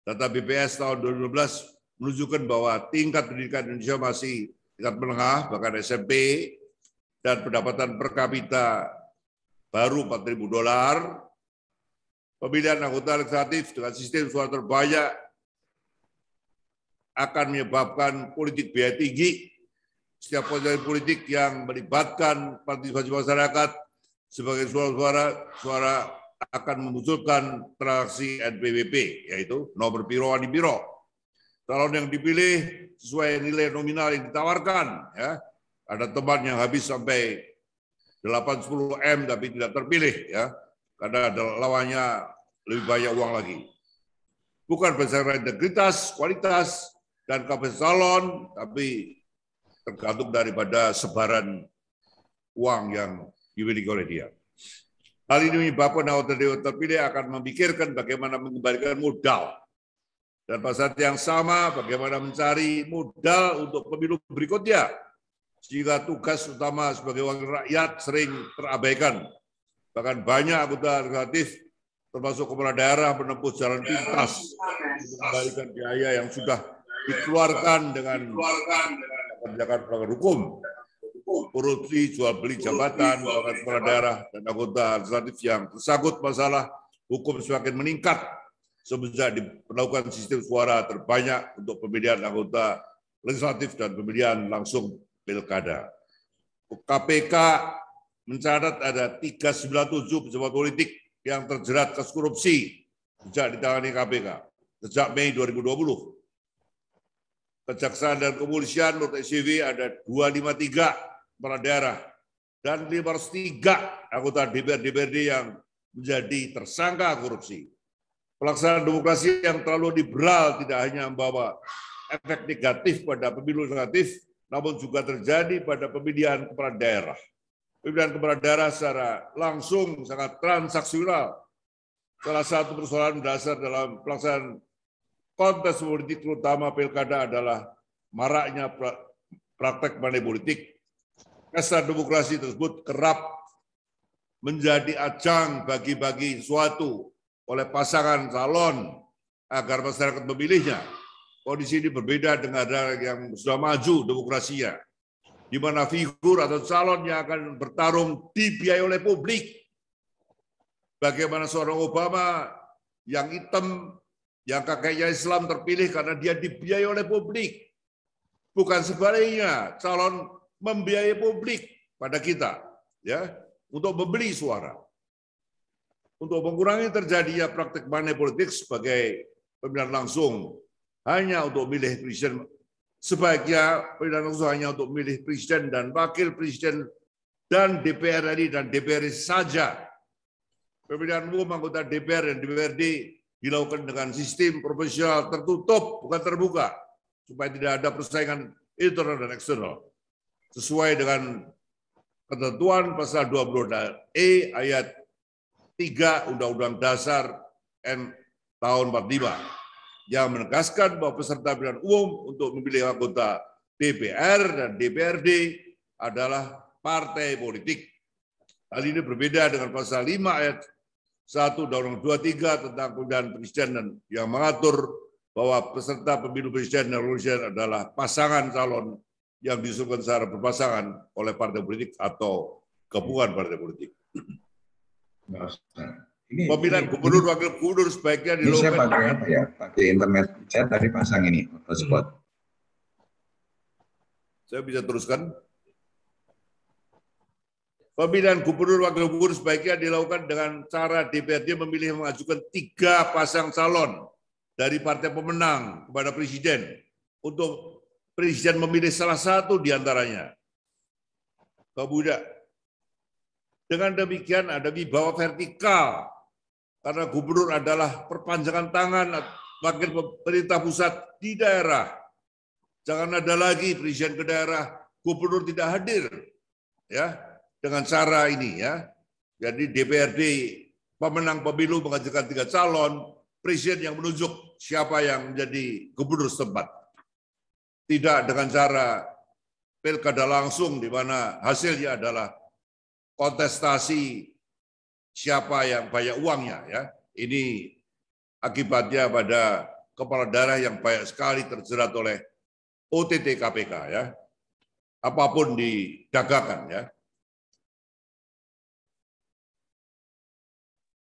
data BPS tahun 2012 menunjukkan bahwa tingkat pendidikan Indonesia masih tingkat menengah, bahkan SMP, dan pendapatan per kapita baru $4.000. Pemilihan anggota legislatif dengan sistem suara terbanyak akan menyebabkan politik biaya tinggi. Setiap proses politik yang melibatkan partisipasi masyarakat sebagai suara akan memunculkan transaksi NPWP, yaitu nomor piro wani piro. Calon yang dipilih sesuai nilai nominal yang ditawarkan. Ya. Ada teman yang habis sampai 8-10 M tapi tidak terpilih, ya, karena ada lawannya lebih banyak uang lagi. Bukan berdasarkan integritas, kualitas, dan kapasitas calon, tapi tergantung daripada sebaran uang yang dimiliki oleh dia. Hal ini menyebabkan anggota dewan terpilih akan memikirkan bagaimana mengembalikan modal. Dan pada saat yang sama, bagaimana mencari modal untuk pemilu berikutnya. Sehingga tugas utama sebagai wakil rakyat sering terabaikan. Bahkan banyak anggota legislatif, termasuk kepala daerah, menempuh jalan pintas untuk mengembalikan biaya yang sudah dikeluarkan dengan kebijakan pelanggar hukum, korupsi, jual beli jabatan, bahkan kepala daerah dan anggota legislatif yang tersangkut masalah hukum semakin meningkat semenjak diberlakukan sistem suara terbanyak untuk pemilihan anggota legislatif dan pemilihan langsung pilkada. KPK mencatat ada 397 pejabat politik yang terjerat kasus korupsi sejak ditangani KPK sejak Mei 2020. Kejaksaan dan kepolisian menurut SCW ada 253 kepala daerah dan 503 anggota DPR-DPRD yang menjadi tersangka korupsi. Pelaksanaan demokrasi yang terlalu liberal tidak hanya membawa efek negatif pada pemilu legislatif, namun juga terjadi pada pemilihan kepala daerah. Pemilihan kepala daerah secara langsung sangat transaksional. Salah satu persoalan mendasar dalam pelaksanaan kontes politik terutama pilkada adalah maraknya praktek money politik. Pesta demokrasi tersebut kerap menjadi ajang bagi-bagi sesuatu oleh pasangan calon agar masyarakat memilihnya. Kondisi ini berbeda dengan daerah yang sudah maju demokrasinya, di mana figur atau calon yang akan bertarung dibiayai oleh publik. Bagaimana seorang Obama yang hitam, yang kakeknya Islam terpilih karena dia dibiayai oleh publik. Bukan sebaliknya, calon membiayai publik pada kita, ya, untuk membeli suara. Untuk mengurangi terjadinya praktik money politik sebagai pemilihan langsung hanya untuk milih presiden, sebaiknya pemilihan langsung hanya untuk milih presiden dan wakil presiden dan DPR RI dan DPR saja. Pemilihan umum anggota DPR dan DPRD dilakukan dengan sistem proporsional tertutup, bukan terbuka, supaya tidak ada persaingan internal dan eksternal. Sesuai dengan ketentuan pasal 20E ayat 3 Undang-Undang Dasar tahun 45 yang menegaskan bahwa peserta pemilihan umum untuk memilih anggota DPR dan DPRD adalah partai politik. Hal ini berbeda dengan pasal 5 ayat 1 Undang-Undang 23 tentang pemilihan presiden dan yang mengatur bahwa peserta pemilu presiden dan wakil presiden adalah pasangan calon yang diusulkan secara berpasangan oleh partai politik atau gabungan partai politik. Pemilihan gubernur wakil gubernur sebaiknya ini saya dilakukan. pakai apa ya? Pakai internet. Saya tadi pasang ini hotspot. Saya bisa teruskan. Pemilihan gubernur wakil gubernur sebaiknya dilakukan dengan cara DPRD memilih mengajukan 3 pasang calon dari partai pemenang kepada presiden untuk presiden memilih salah satu di antaranya. Kemudian, dengan demikian ada wibawa vertikal, karena gubernur adalah perpanjangan tangan wakil pemerintah pusat di daerah. Jangan ada lagi presiden ke daerah, gubernur tidak hadir, ya, dengan cara ini, ya. Jadi DPRD pemenang pemilu mengajukan 3 calon, presiden yang menunjuk siapa yang menjadi gubernur setempat. Tidak dengan cara pilkada langsung di mana hasilnya adalah kontestasi siapa yang banyak uangnya, ya. Ini akibatnya pada kepala daerah yang banyak sekali terjerat oleh OTT KPK, ya. Apapun didagangkan, ya.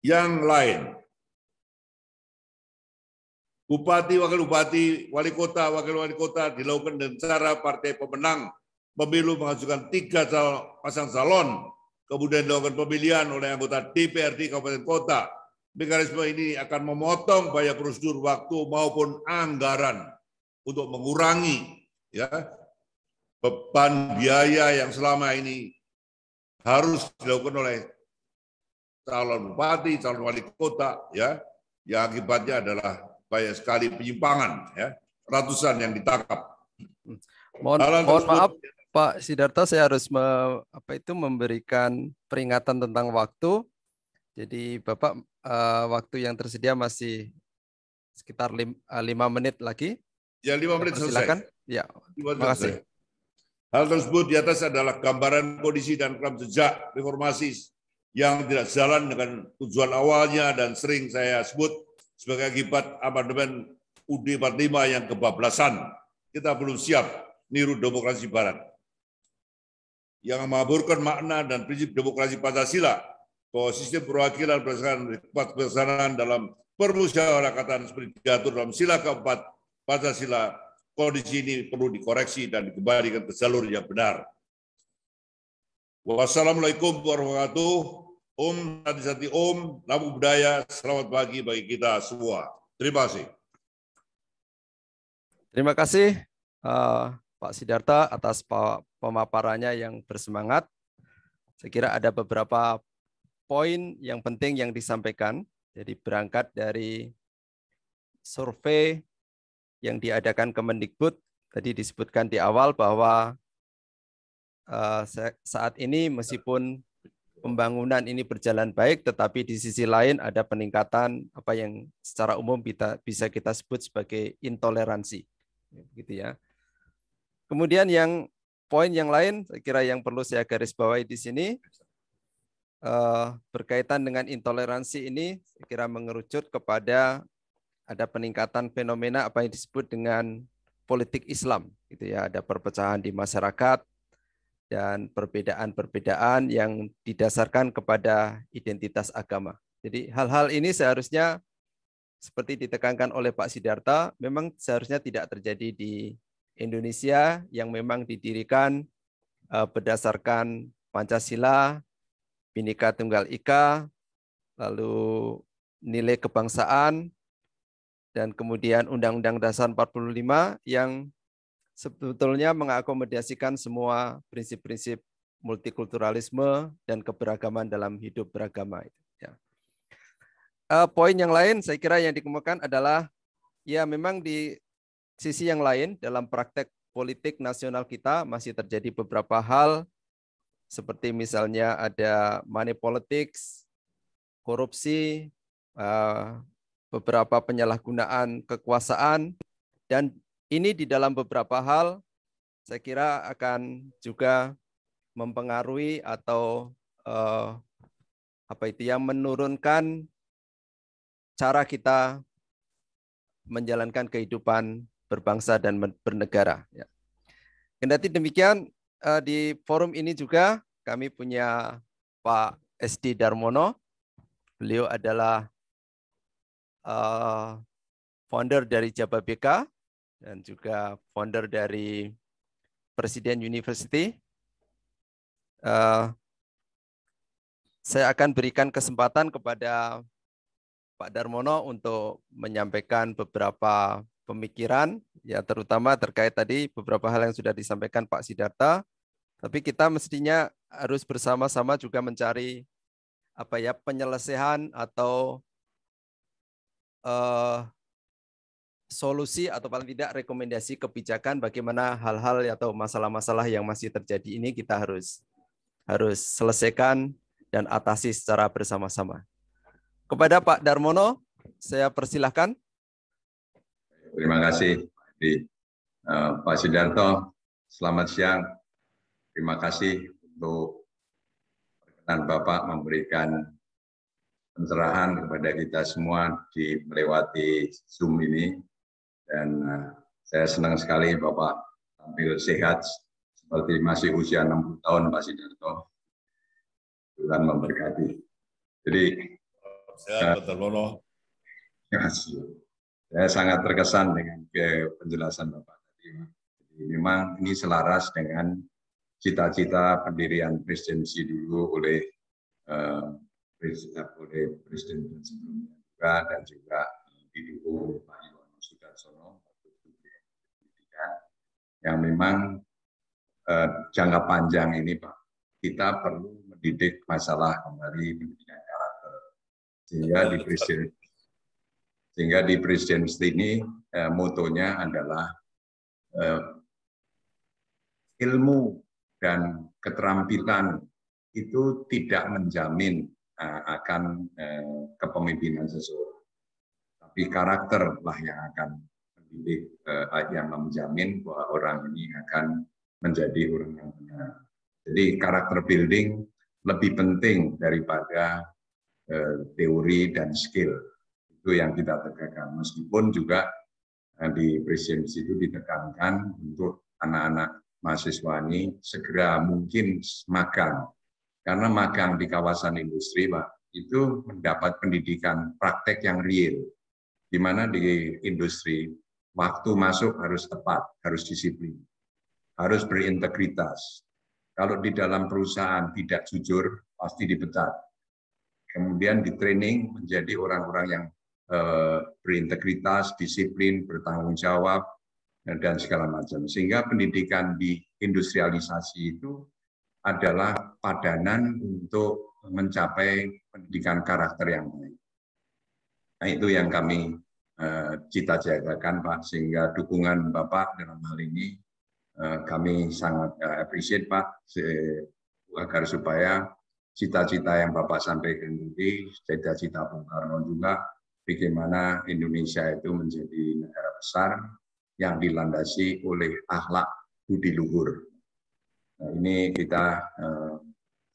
Yang lain, bupati, wakil bupati, wali kota, wakil wali kota dilakukan dengan cara partai pemenang pemilu mengajukan 3 pasang calon, kemudian dilakukan pemilihan oleh anggota DPRD kabupaten kota. Mekanisme ini akan memotong biaya prosedur, waktu maupun anggaran untuk mengurangi, ya, beban biaya yang selama ini harus dilakukan oleh calon bupati, calon wali kota, ya, yang akibatnya adalah banyak sekali penyimpangan, ya, ratusan yang ditangkap. Mohon maaf Pak Sidarto, saya harus memberikan peringatan tentang waktu. Jadi Bapak waktu yang tersedia masih sekitar 5 menit lagi. Ya, 5 menit silakan. Selesai. Ya, terima kasih. Hal tersebut di atas adalah gambaran kondisi dan rekam jejak reformasi yang tidak sejalan dengan tujuan awalnya dan sering saya sebut sebagai akibat amandemen UUD 45 yang kebablasan. Kita belum siap niru demokrasi Barat yang mengaburkan makna dan prinsip demokrasi Pancasila, bahwa sistem perwakilan berdasarkan pelaksanaan dalam permusyawaratan seperti diatur dalam sila keempat Pancasila. Kondisi ini perlu dikoreksi dan dikembalikan ke jalur yang benar. Wassalamualaikum warahmatullahi wabarakatuh. Om Santi Santi Om, Namo Buddhaya, selamat pagi bagi kita semua. Terima kasih. Terima kasih Pak Sidarto atas pemaparannya yang bersemangat. Saya kira ada beberapa poin yang penting yang disampaikan. Jadi berangkat dari survei yang diadakan Kemendikbud, tadi disebutkan di awal bahwa saat ini meskipun pembangunan ini berjalan baik, tetapi di sisi lain ada peningkatan apa yang secara umum bisa kita sebut sebagai intoleransi, gitu ya. Kemudian poin yang lain, saya kira yang perlu saya garis bawahi di sini berkaitan dengan intoleransi ini, saya kira mengerucut kepada ada peningkatan fenomena apa yang disebut dengan politik Islam, gitu ya. Ada perpecahan di masyarakat dan perbedaan-perbedaan yang didasarkan kepada identitas agama. Jadi hal-hal ini seharusnya seperti ditekankan oleh Pak Sidarto, memang seharusnya tidak terjadi di Indonesia yang memang didirikan berdasarkan Pancasila, Bhinneka Tunggal Ika, lalu nilai kebangsaan, dan kemudian Undang-Undang Dasar 45 yang sebetulnya mengakomodasikan semua prinsip-prinsip multikulturalisme dan keberagaman dalam hidup beragama. Ya. Poin yang lain saya kira yang dikemukakan adalah ya memang di sisi yang lain dalam praktek politik nasional kita masih terjadi beberapa hal seperti misalnya ada money politics, korupsi, beberapa penyalahgunaan kekuasaan, dan ini di dalam beberapa hal saya kira akan juga mempengaruhi atau menurunkan cara kita menjalankan kehidupan berbangsa dan bernegara. Ya. Kendati demikian, di forum ini juga kami punya Pak SD Darmono. Beliau adalah founder dari Jababeka dan juga founder dari Presiden University. Saya akan berikan kesempatan kepada Pak Darmono untuk menyampaikan beberapa pemikiran, ya terutama terkait tadi beberapa hal yang sudah disampaikan Pak Sidarta. Tapi kita mestinya harus bersama-sama juga mencari penyelesaian atau solusi atau paling tidak rekomendasi kebijakan bagaimana hal-hal atau masalah-masalah yang masih terjadi ini kita harus selesaikan dan atasi secara bersama-sama. Kepada Pak Darmono, saya persilahkan. Terima kasih, Pak Sidarto. Selamat siang. Terima kasih untuk perkenan Bapak memberikan pencerahan kepada kita semua melewati Zoom ini. Dan saya senang sekali Bapak tampil sehat seperti masih usia 60 tahun Pak Sidarto. Tuhan memberkati. Jadi sehat, Pak Darmono. Terima kasih. Saya sangat terkesan dengan penjelasan Bapak tadi. Jadi memang ini selaras dengan cita-cita pendirian presidensi dulu oleh presiden sebelumnya juga, dan juga didukung oleh Pak Yono Sudarsono yang memang jangka panjang ini Pak, kita perlu mendidik masalah kembali pendidikan karakter sehingga di presidensi ini motonya adalah ilmu dan keterampilan itu tidak menjamin akan kepemimpinan seseorang, tapi karakterlah yang akan mendidik, yang menjamin bahwa orang ini akan menjadi orang yang benar. Jadi karakter building lebih penting daripada teori dan skill. Itu yang kita tekankan. Meskipun juga di presidensi itu ditekankan untuk anak-anak mahasiswa ini segera mungkin magang. Karena magang di kawasan industri, Pak, itu mendapat pendidikan praktek yang real. Di mana di industri, waktu masuk harus tepat, harus disiplin, harus berintegritas. Kalau di dalam perusahaan tidak jujur, pasti dipecat. Kemudian di training menjadi orang-orang yang berintegritas, disiplin, bertanggung jawab, dan segala macam. Sehingga pendidikan di industrialisasi itu adalah padanan untuk mencapai pendidikan karakter yang baik. Nah, itu yang kami cita-citakan, Pak, sehingga dukungan Bapak dalam hal ini kami sangat appreciate, Pak, agar supaya cita-cita yang Bapak sampaikan tadi, cita-cita Bung Karno juga, bagaimana Indonesia itu menjadi negara besar yang dilandasi oleh akhlak budi luhur. Nah, ini kita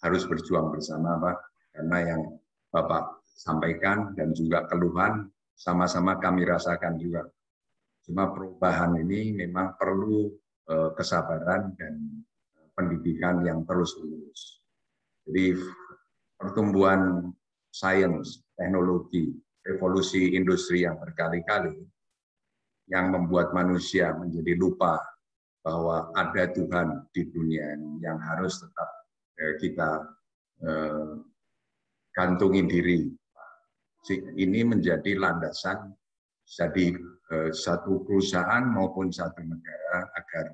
harus berjuang bersama, Pak, karena yang Bapak sampaikan dan juga keluhan sama-sama kami rasakan juga. Cuma perubahan ini memang perlu kesabaran dan pendidikan yang terus-menerus. Jadi pertumbuhan sains, teknologi, revolusi industri yang berkali-kali yang membuat manusia menjadi lupa bahwa ada Tuhan di dunia yang harus tetap kita gantungin diri. Ini menjadi landasan jadi satu perusahaan maupun satu negara agar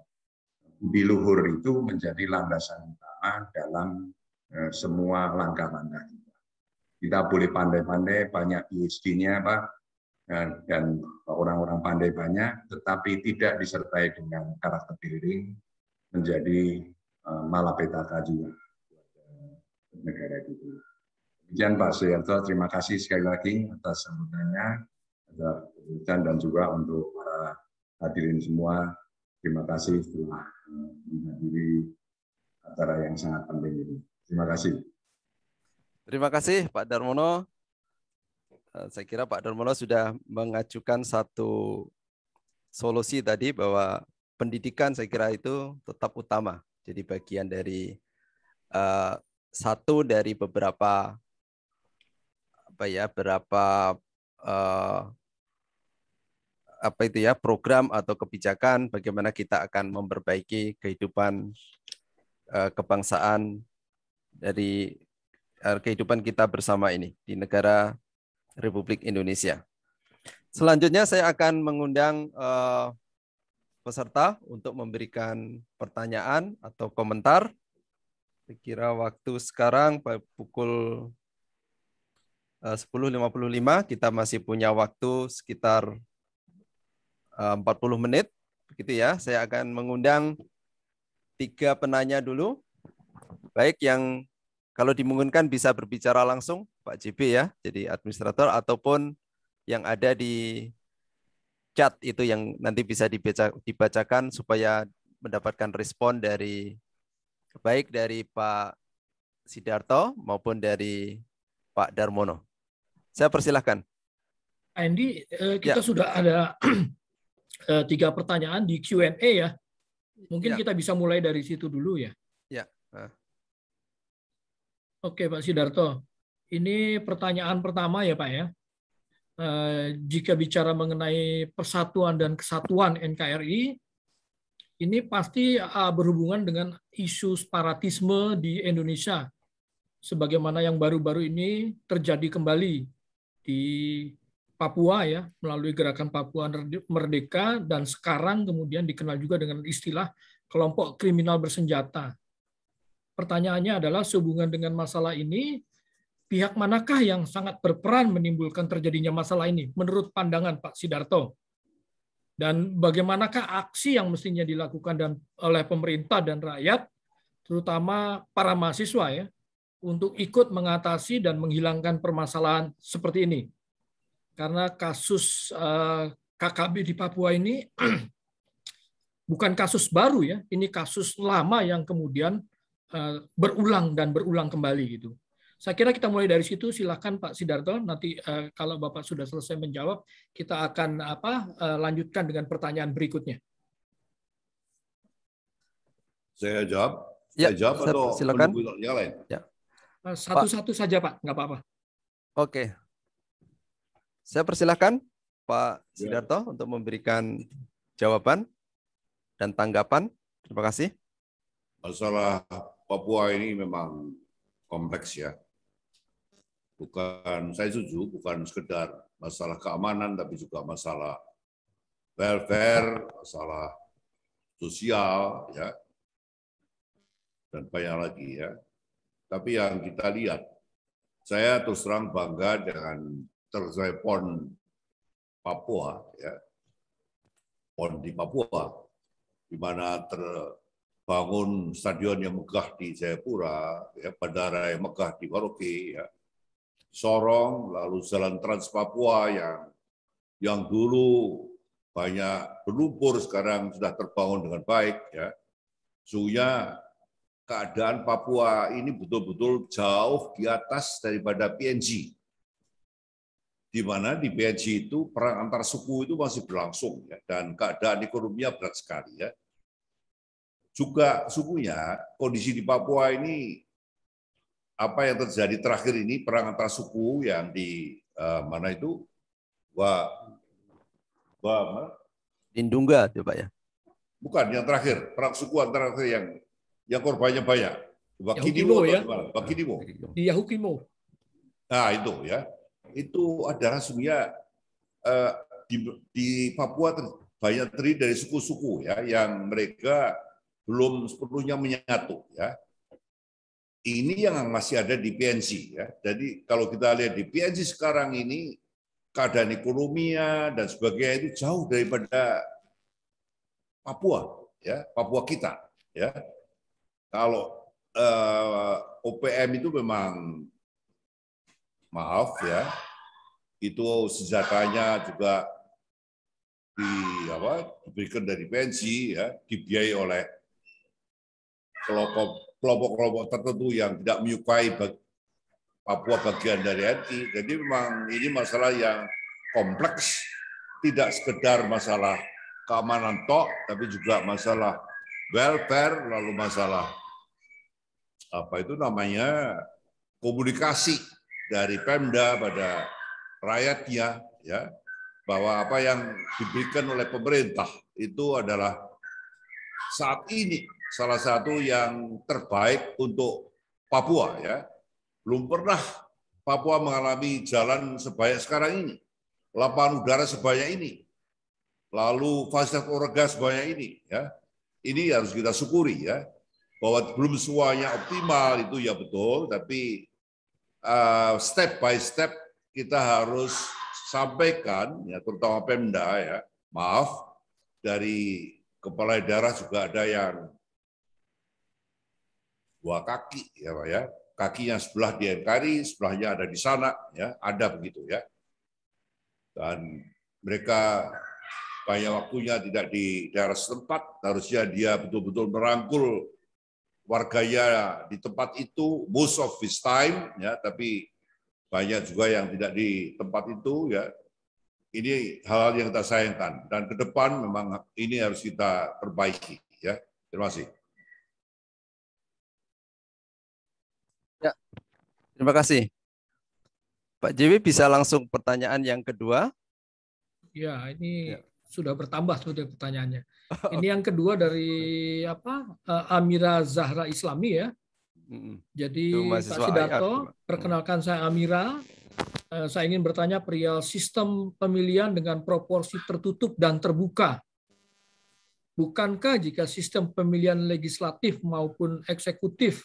budi luhur itu menjadi landasan utama dalam semua langkah-langkah kita. Kita boleh pandai-pandai, banyak PhD-nya, Pak, dan orang-orang pandai banyak, tetapi tidak disertai dengan karakter building, menjadi malapetaka juga. negara itu. Demikian Pak Suyanto, terima kasih sekali lagi atas sambutannya dan juga untuk para hadirin semua. Terima kasih telah menghadiri acara yang sangat penting ini. Terima kasih. Terima kasih Pak Darmono. Saya kira Pak Darmono sudah mengajukan satu solusi tadi bahwa pendidikan saya kira itu tetap utama. Jadi bagian dari satu dari beberapa program atau kebijakan bagaimana kita akan memperbaiki kehidupan kebangsaan dari kehidupan kita bersama ini di negara Republik Indonesia. Selanjutnya saya akan mengundang peserta untuk memberikan pertanyaan atau komentar. Saya kira waktu sekarang pukul 10.55, kita masih punya waktu sekitar 40 menit. Begitu ya, saya akan mengundang 3 penanya dulu. Baik, yang kalau dimungkinkan bisa berbicara langsung, Pak JB ya, jadi administrator, ataupun yang ada di chat itu yang nanti bisa dibacakan supaya mendapatkan respon dari baik dari Pak Sidarto maupun dari Pak Darmono. Saya persilahkan. Andy, kita sudah ada 3 pertanyaan di Q&A ya. Mungkin kita bisa mulai dari situ dulu ya. Ya. Oke Pak Sidarto, ini pertanyaan pertama ya Pak ya. Jika bicara mengenai persatuan dan kesatuan NKRI, ini pasti berhubungan dengan isu separatisme di Indonesia, sebagaimana yang baru-baru ini terjadi kembali di Papua ya, melalui gerakan Papua Merdeka, dan sekarang kemudian dikenal juga dengan istilah kelompok kriminal bersenjata. Pertanyaannya adalah sehubungan dengan masalah ini, pihak manakah yang sangat berperan menimbulkan terjadinya masalah ini menurut pandangan Pak Sidarto? Dan bagaimanakah aksi yang mestinya dilakukan oleh pemerintah dan rakyat, terutama para mahasiswa ya, untuk ikut mengatasi dan menghilangkan permasalahan seperti ini? Karena kasus KKB di Papua ini bukan kasus baru ya, ini kasus lama yang kemudian berulang dan berulang kembali gitu. Saya kira kita mulai dari situ. Silakan Pak Sidarto. Nanti kalau Bapak sudah selesai menjawab, kita akan lanjutkan dengan pertanyaan berikutnya. Saya jawab. Ya, saya jawab atau silakan. menunggu yang lain? Ya. Satu-satu saja Pak, nggak apa-apa. Oke. Saya persilahkan Pak Sidarto untuk memberikan jawaban dan tanggapan. Terima kasih. Masalah Papua ini memang kompleks ya. Saya setuju, bukan sekedar masalah keamanan, tapi juga masalah welfare, masalah sosial, ya, dan banyak lagi ya. Tapi yang kita lihat, saya terus terang bangga dengan tercapai PON Papua, ya, PON di Papua, di mana terbangun stadion yang megah di Jayapura, ya, bandara yang megah di Merauke, ya, Sorong, lalu jalan Trans Papua yang dulu banyak berlumpur sekarang sudah terbangun dengan baik, ya. Sehingga keadaan Papua ini betul-betul jauh di atas daripada PNG. Di mana di PNG itu perang antar suku itu masih berlangsung, ya, dan keadaan ekonominya berat sekali, ya. Juga sukunya kondisi di Papua ini apa yang terjadi terakhir ini perang antar suku yang di mana itu Lindungga itu Pak ya. Bukan yang terakhir, perang suku antara yang korbannya banyak. Yahukimo ya. Bakidimo. Di Yahukimo. Nah, itu ya. Itu adalah sebenarnya di Papua banyak terdiri dari suku-suku ya yang mereka belum sepenuhnya menyatu ya. Ini yang masih ada di PNG ya. Jadi kalau kita lihat di PNG sekarang ini keadaan ekonominya dan sebagainya itu jauh daripada Papua ya, Papua kita ya. Kalau OPM itu memang, maaf ya, itu senjatanya juga diberikan dari pensi, ya, dibiayai oleh kelompok-kelompok tertentu yang tidak menyukai Papua bagian dari NI. Jadi memang ini masalah yang kompleks, tidak sekedar masalah keamanan tok, tapi juga masalah welfare, lalu masalah komunikasi dari Pemda pada rakyatnya, ya, bahwa apa yang diberikan oleh pemerintah itu adalah saat ini salah satu yang terbaik untuk Papua, ya. Belum pernah Papua mengalami jalan sebanyak sekarang ini, lapangan udara sebanyak ini, lalu fasilitas olahraga sebanyak ini, ya. Ini harus kita syukuri, ya, bahwa belum semuanya optimal itu ya betul, tapi step by step kita harus sampaikan, ya, terutama Pemda, ya, maaf, dari kepala daerah juga ada yang dua kaki, ya Pak, ya, kakinya sebelah di NKRI, sebelahnya ada di sana, ya, ada begitu, ya, dan mereka banyak waktunya tidak di daerah setempat, harusnya dia betul-betul merangkul warganya di tempat itu most of his time, ya, tapi banyak juga yang tidak di tempat itu, ya. Ini hal yang kita sayangkan, dan ke depan memang ini harus kita perbaiki, ya. Terima kasih. Ya, terima kasih. Pak JW bisa langsung pertanyaan yang kedua. Ya, ini Ya. Sudah bertambah sebetulnya pertanyaannya. Ini yang kedua dari Amira Zahra Islami, ya. Jadi Pak Sidarto, perkenalkan saya Amira. Saya ingin bertanya perihal sistem pemilihan dengan proporsi tertutup dan terbuka. Bukankah jika sistem pemilihan legislatif maupun eksekutif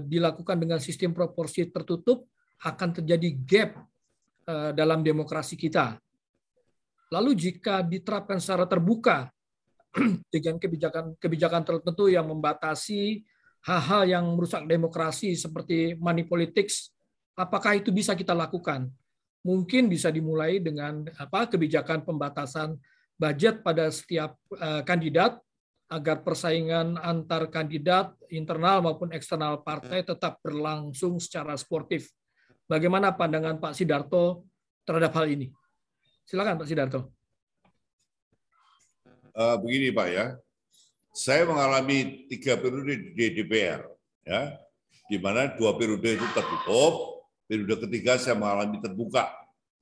dilakukan dengan sistem proporsi tertutup, akan terjadi gap dalam demokrasi kita? Lalu jika diterapkan secara terbuka dengan kebijakan tertentu yang membatasi hal-hal yang merusak demokrasi seperti money politics, apakah itu bisa kita lakukan? Mungkin bisa dimulai dengan kebijakan pembatasan budget pada setiap kandidat agar persaingan antar kandidat internal maupun eksternal partai tetap berlangsung secara sportif. Bagaimana pandangan Pak Sidarto terhadap hal ini? Silakan Pak Sidarto. Begini Pak, ya, saya mengalami 3 periode di DPR, ya, di mana 2 periode itu tertutup, periode ketiga saya mengalami terbuka,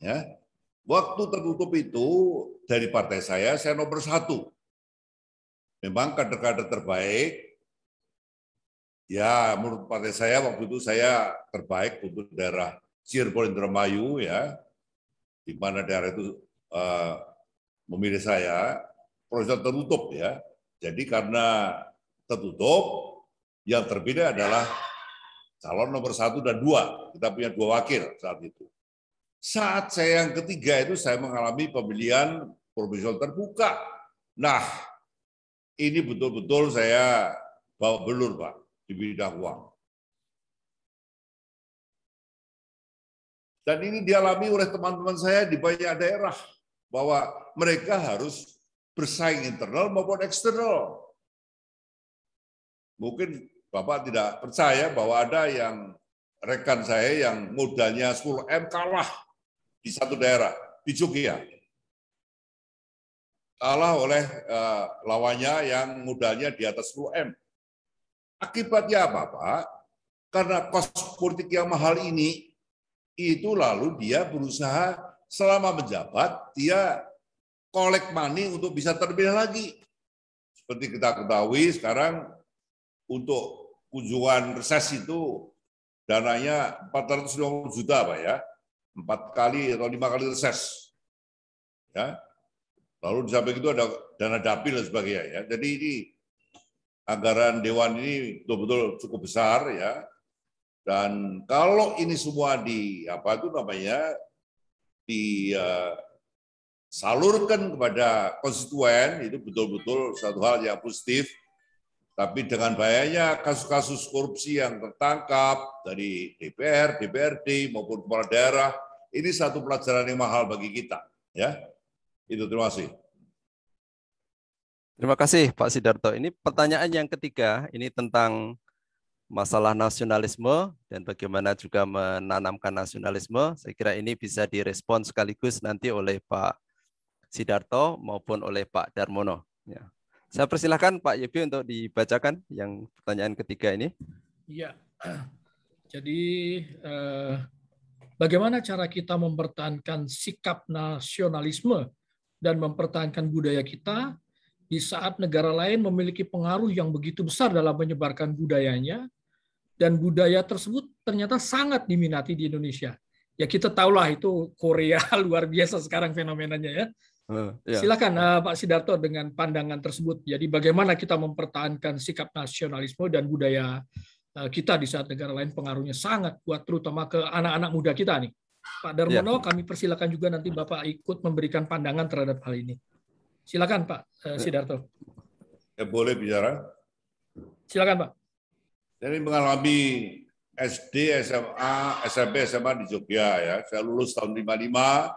ya. Waktu tertutup itu dari partai saya nomor 1. Memang kader-kader terbaik, ya, menurut partai saya waktu itu saya terbaik untuk daerah Cirebon Indramayu, ya, di mana daerah itu memilih saya, proses tertutup, ya. Jadi karena tertutup, yang terpilih adalah calon nomor 1 dan 2. Kita punya 2 wakil saat itu. Saat saya yang ketiga itu saya mengalami pemilihan proporsional terbuka. Nah, ini betul-betul saya bawa belur, Pak, di bidang uang. Dan ini dialami oleh teman-teman saya di banyak daerah, bahwa mereka harus bersaing internal maupun eksternal. Mungkin Bapak tidak percaya bahwa ada yang rekan saya yang modalnya 10M kalah di satu daerah, di Jogja. Kalah oleh lawannya yang modalnya di atas 10M. Akibatnya apa, Pak? Karena kos politik yang mahal ini, itu lalu dia berusaha selama menjabat, dia collect money untuk bisa terpilih lagi. Seperti kita ketahui sekarang untuk kunjungan reses itu dananya 450 juta, Pak, ya. 4 kali atau 5 kali reses. Ya. Lalu di samping itu ada dana dapil dan sebagainya, ya. Jadi ini anggaran dewan ini betul-betul cukup besar, ya. Dan kalau ini semua salurkan kepada konstituen, itu betul-betul satu hal yang positif, Tapi dengan bahayanya kasus-kasus korupsi yang tertangkap dari DPR, DPRD maupun kepala daerah, ini satu pelajaran yang mahal bagi kita. Ya, itu terima kasih. Terima kasih Pak Sidarto. Ini pertanyaan yang ketiga, ini tentang masalah nasionalisme dan bagaimana juga menanamkan nasionalisme. Saya kira ini bisa direspon sekaligus nanti oleh Pak Sidarto maupun oleh Pak Darmono. Ya. Saya persilahkan Pak Yebi untuk dibacakan yang pertanyaan ketiga ini. Iya. Jadi bagaimana cara kita mempertahankan sikap nasionalisme dan mempertahankan budaya kita di saat negara lain memiliki pengaruh yang begitu besar dalam menyebarkan budayanya, dan budaya tersebut ternyata sangat diminati di Indonesia. Ya kita tahulah itu Korea luar biasa sekarang fenomenanya ya. Silakan Pak Sidarto dengan pandangan tersebut. Jadi bagaimana kita mempertahankan sikap nasionalisme dan budaya kita di saat negara lain pengaruhnya sangat kuat, terutama ke anak-anak muda kita nih. Pak Darmono, kami persilakan juga nanti Bapak ikut memberikan pandangan terhadap hal ini. Silakan Pak Sidarto. Ya, boleh bicara? Silakan Pak. Jadi mengalami SD, SMA, SMP, SMA di Jogja ya. Saya lulus tahun 55.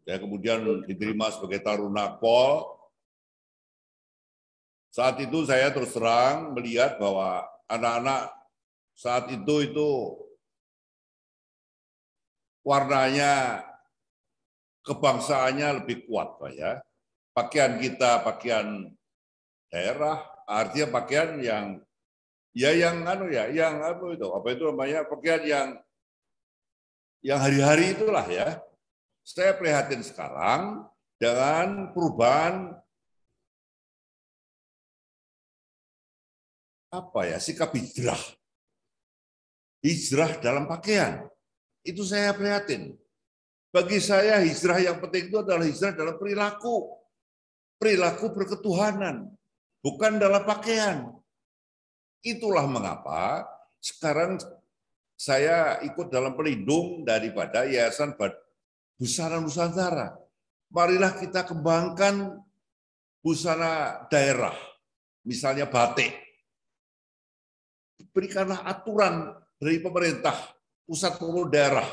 Saya kemudian diterima sebagai Taruna Pol. Saat itu saya terus terang melihat bahwa anak-anak saat itu warnanya, kebangsaannya lebih kuat, Pak ya. Pakaian kita, pakaian daerah, artinya pakaian yang pakaian yang hari-hari itulah ya. Saya prihatin sekarang dengan perubahan sikap hijrah dalam pakaian. Itu saya prihatin. Bagi saya hijrah yang penting itu adalah hijrah dalam perilaku berketuhanan, bukan dalam pakaian. Itulah mengapa sekarang saya ikut dalam pelindung daripada Yayasan Busana Nusantara. Marilah kita kembangkan busana daerah, misalnya batik. Berikanlah aturan dari pemerintah, pusat maupun daerah,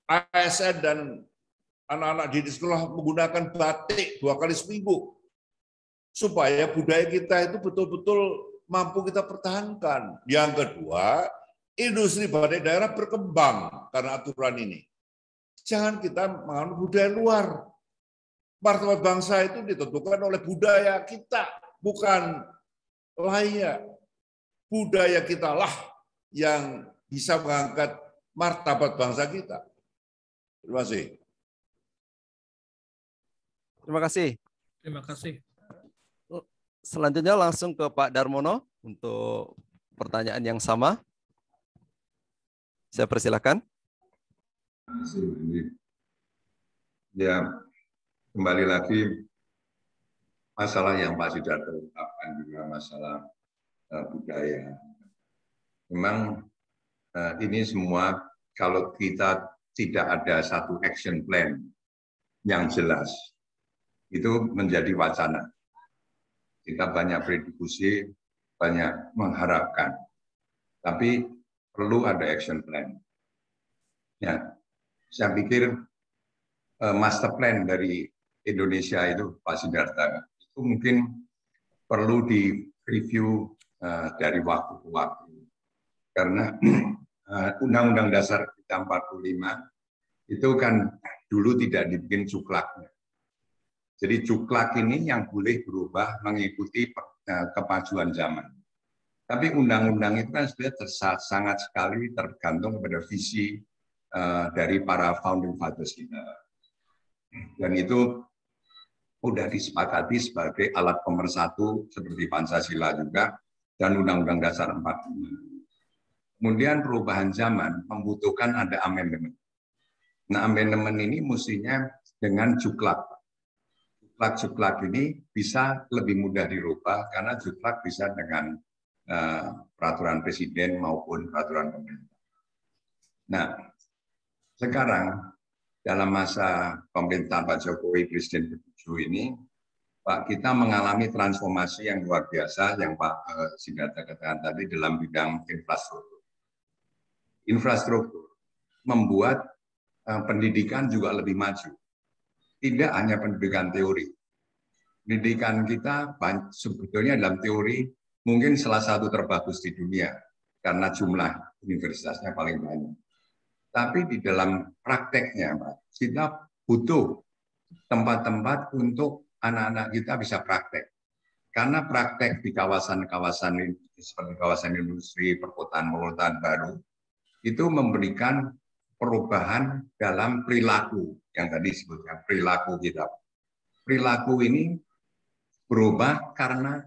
ASN dan anak-anak di sekolah menggunakan batik 2 kali seminggu, supaya budaya kita itu betul-betul mampu kita pertahankan. Yang kedua, industri batik daerah berkembang karena aturan ini. Jangan kita menganut budaya luar. Martabat bangsa itu ditentukan oleh budaya kita, bukan lainnya. Budaya kita lah yang bisa mengangkat martabat bangsa kita. Terima kasih. Terima kasih. Terima kasih. Selanjutnya langsung ke Pak Darmono untuk pertanyaan yang sama. Saya persilakan. Ya, kembali lagi masalah yang Pak Sidarto ungkapkan juga masalah budaya. Memang ini semua kalau kita tidak ada satu action plan yang jelas, itu menjadi wacana. Kita banyak berdiskusi, banyak mengharapkan, tapi perlu ada action plan. Ya, saya pikir master plan dari Indonesia itu, Pak Sidarto, itu mungkin perlu di-review dari waktu ke waktu. Karena Undang-Undang Dasar kita 45 itu kan dulu tidak dibikin cuklaknya. Jadi cuklak ini yang boleh berubah mengikuti kemajuan zaman. Tapi undang-undang itu kan sebenarnya sangat sekali tergantung kepada visi dari para founding fathers kita. Dan itu sudah disepakati sebagai alat pemersatu seperti Pancasila juga dan Undang-Undang Dasar 45. Kemudian perubahan zaman membutuhkan ada amandemen. Nah, amandemen ini mestinya dengan juklak. Juklak ini bisa lebih mudah dirubah karena juklak bisa dengan peraturan presiden maupun peraturan pemerintah. Nah, sekarang dalam masa pemerintahan Pak Jokowi Presiden ke-7 ini, Pak, kita mengalami transformasi yang luar biasa yang Pak Sidarto katakan tadi dalam bidang infrastruktur. Infrastruktur membuat pendidikan juga lebih maju. Tidak hanya pendidikan teori. Pendidikan kita sebetulnya dalam teori mungkin salah satu terbagus di dunia karena jumlah universitasnya paling banyak. Tapi di dalam prakteknya, Pak, kita butuh tempat-tempat untuk anak-anak kita bisa praktek. Karena praktek di kawasan-kawasan seperti kawasan industri, perkotaan baru, itu memberikan perubahan dalam perilaku yang tadi disebutkan, perilaku kita. Perilaku ini berubah karena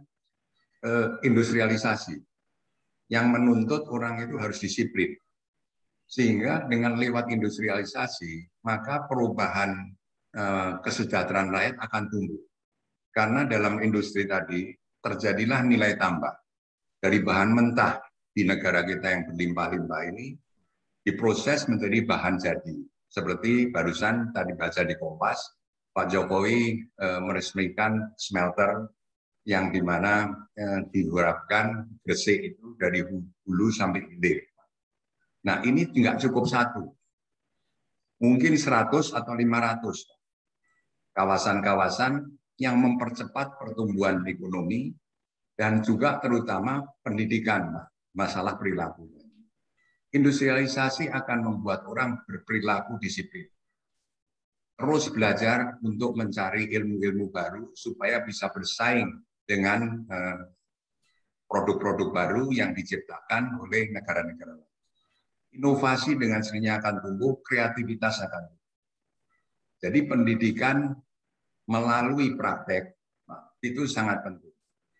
industrialisasi yang menuntut orang itu harus disiplin. Sehingga dengan lewat industrialisasi, maka perubahan kesejahteraan rakyat akan tumbuh. Karena dalam industri tadi terjadilah nilai tambah. Dari bahan mentah di negara kita yang berlimpah-limpah ini, diproses menjadi bahan jadi. Seperti barusan tadi baca di Kompas, Pak Jokowi meresmikan smelter yang dimana diharapkan Gresik itu dari hulu sampai hilir. Nah ini nggak cukup satu, mungkin 100 atau 500 kawasan-kawasan yang mempercepat pertumbuhan ekonomi dan juga terutama pendidikan, masalah perilaku. Industrialisasi akan membuat orang berperilaku disiplin. Terus belajar untuk mencari ilmu-ilmu baru supaya bisa bersaing dengan produk-produk baru yang diciptakan oleh negara-negara lain. Inovasi dengan sendirinya akan tumbuh, kreativitas akan tumbuh. Jadi pendidikan melalui praktek itu sangat penting.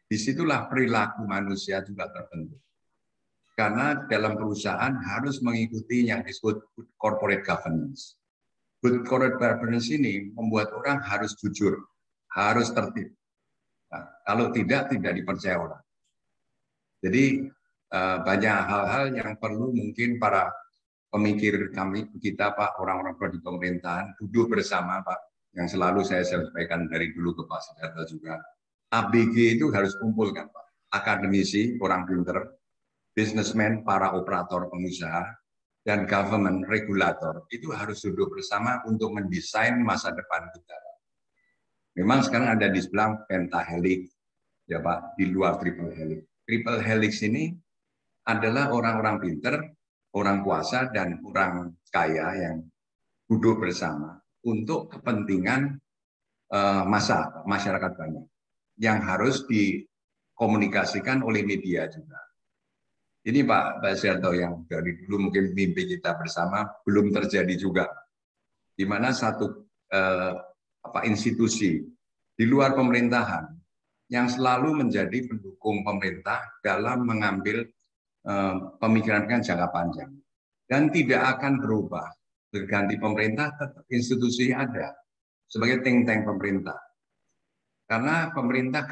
Disitulah perilaku manusia juga terbentuk. Karena dalam perusahaan harus mengikuti yang disebut good corporate governance. Good corporate governance ini membuat orang harus jujur, harus tertib. Nah, kalau tidak dipercaya orang. Jadi banyak hal-hal yang perlu mungkin para pemikir kita Pak, orang-orang di pemerintahan duduk bersama Pak, yang selalu saya sampaikan dari dulu ke Pak Sidarto juga. ABG itu harus kumpulkan Pak, akademisi, orang pinter, businessman, para operator pengusaha, dan government regulator itu harus duduk bersama untuk mendesain masa depan kita. Memang sekarang ada di sebelah pentahelix, ya Pak, di luar triple helix. Triple helix ini adalah orang-orang pinter, orang kuasa, dan orang kaya yang duduk bersama untuk kepentingan masyarakat banyak yang harus dikomunikasikan oleh media juga. Ini Pak Sidarto yang dari dulu mungkin mimpi kita bersama belum terjadi juga, di mana satu institusi di luar pemerintahan yang selalu menjadi pendukung pemerintah dalam mengambil pemikiran jangka panjang dan tidak akan berubah. Berganti pemerintah, tetap institusi ada sebagai think tank pemerintah. Karena pemerintah,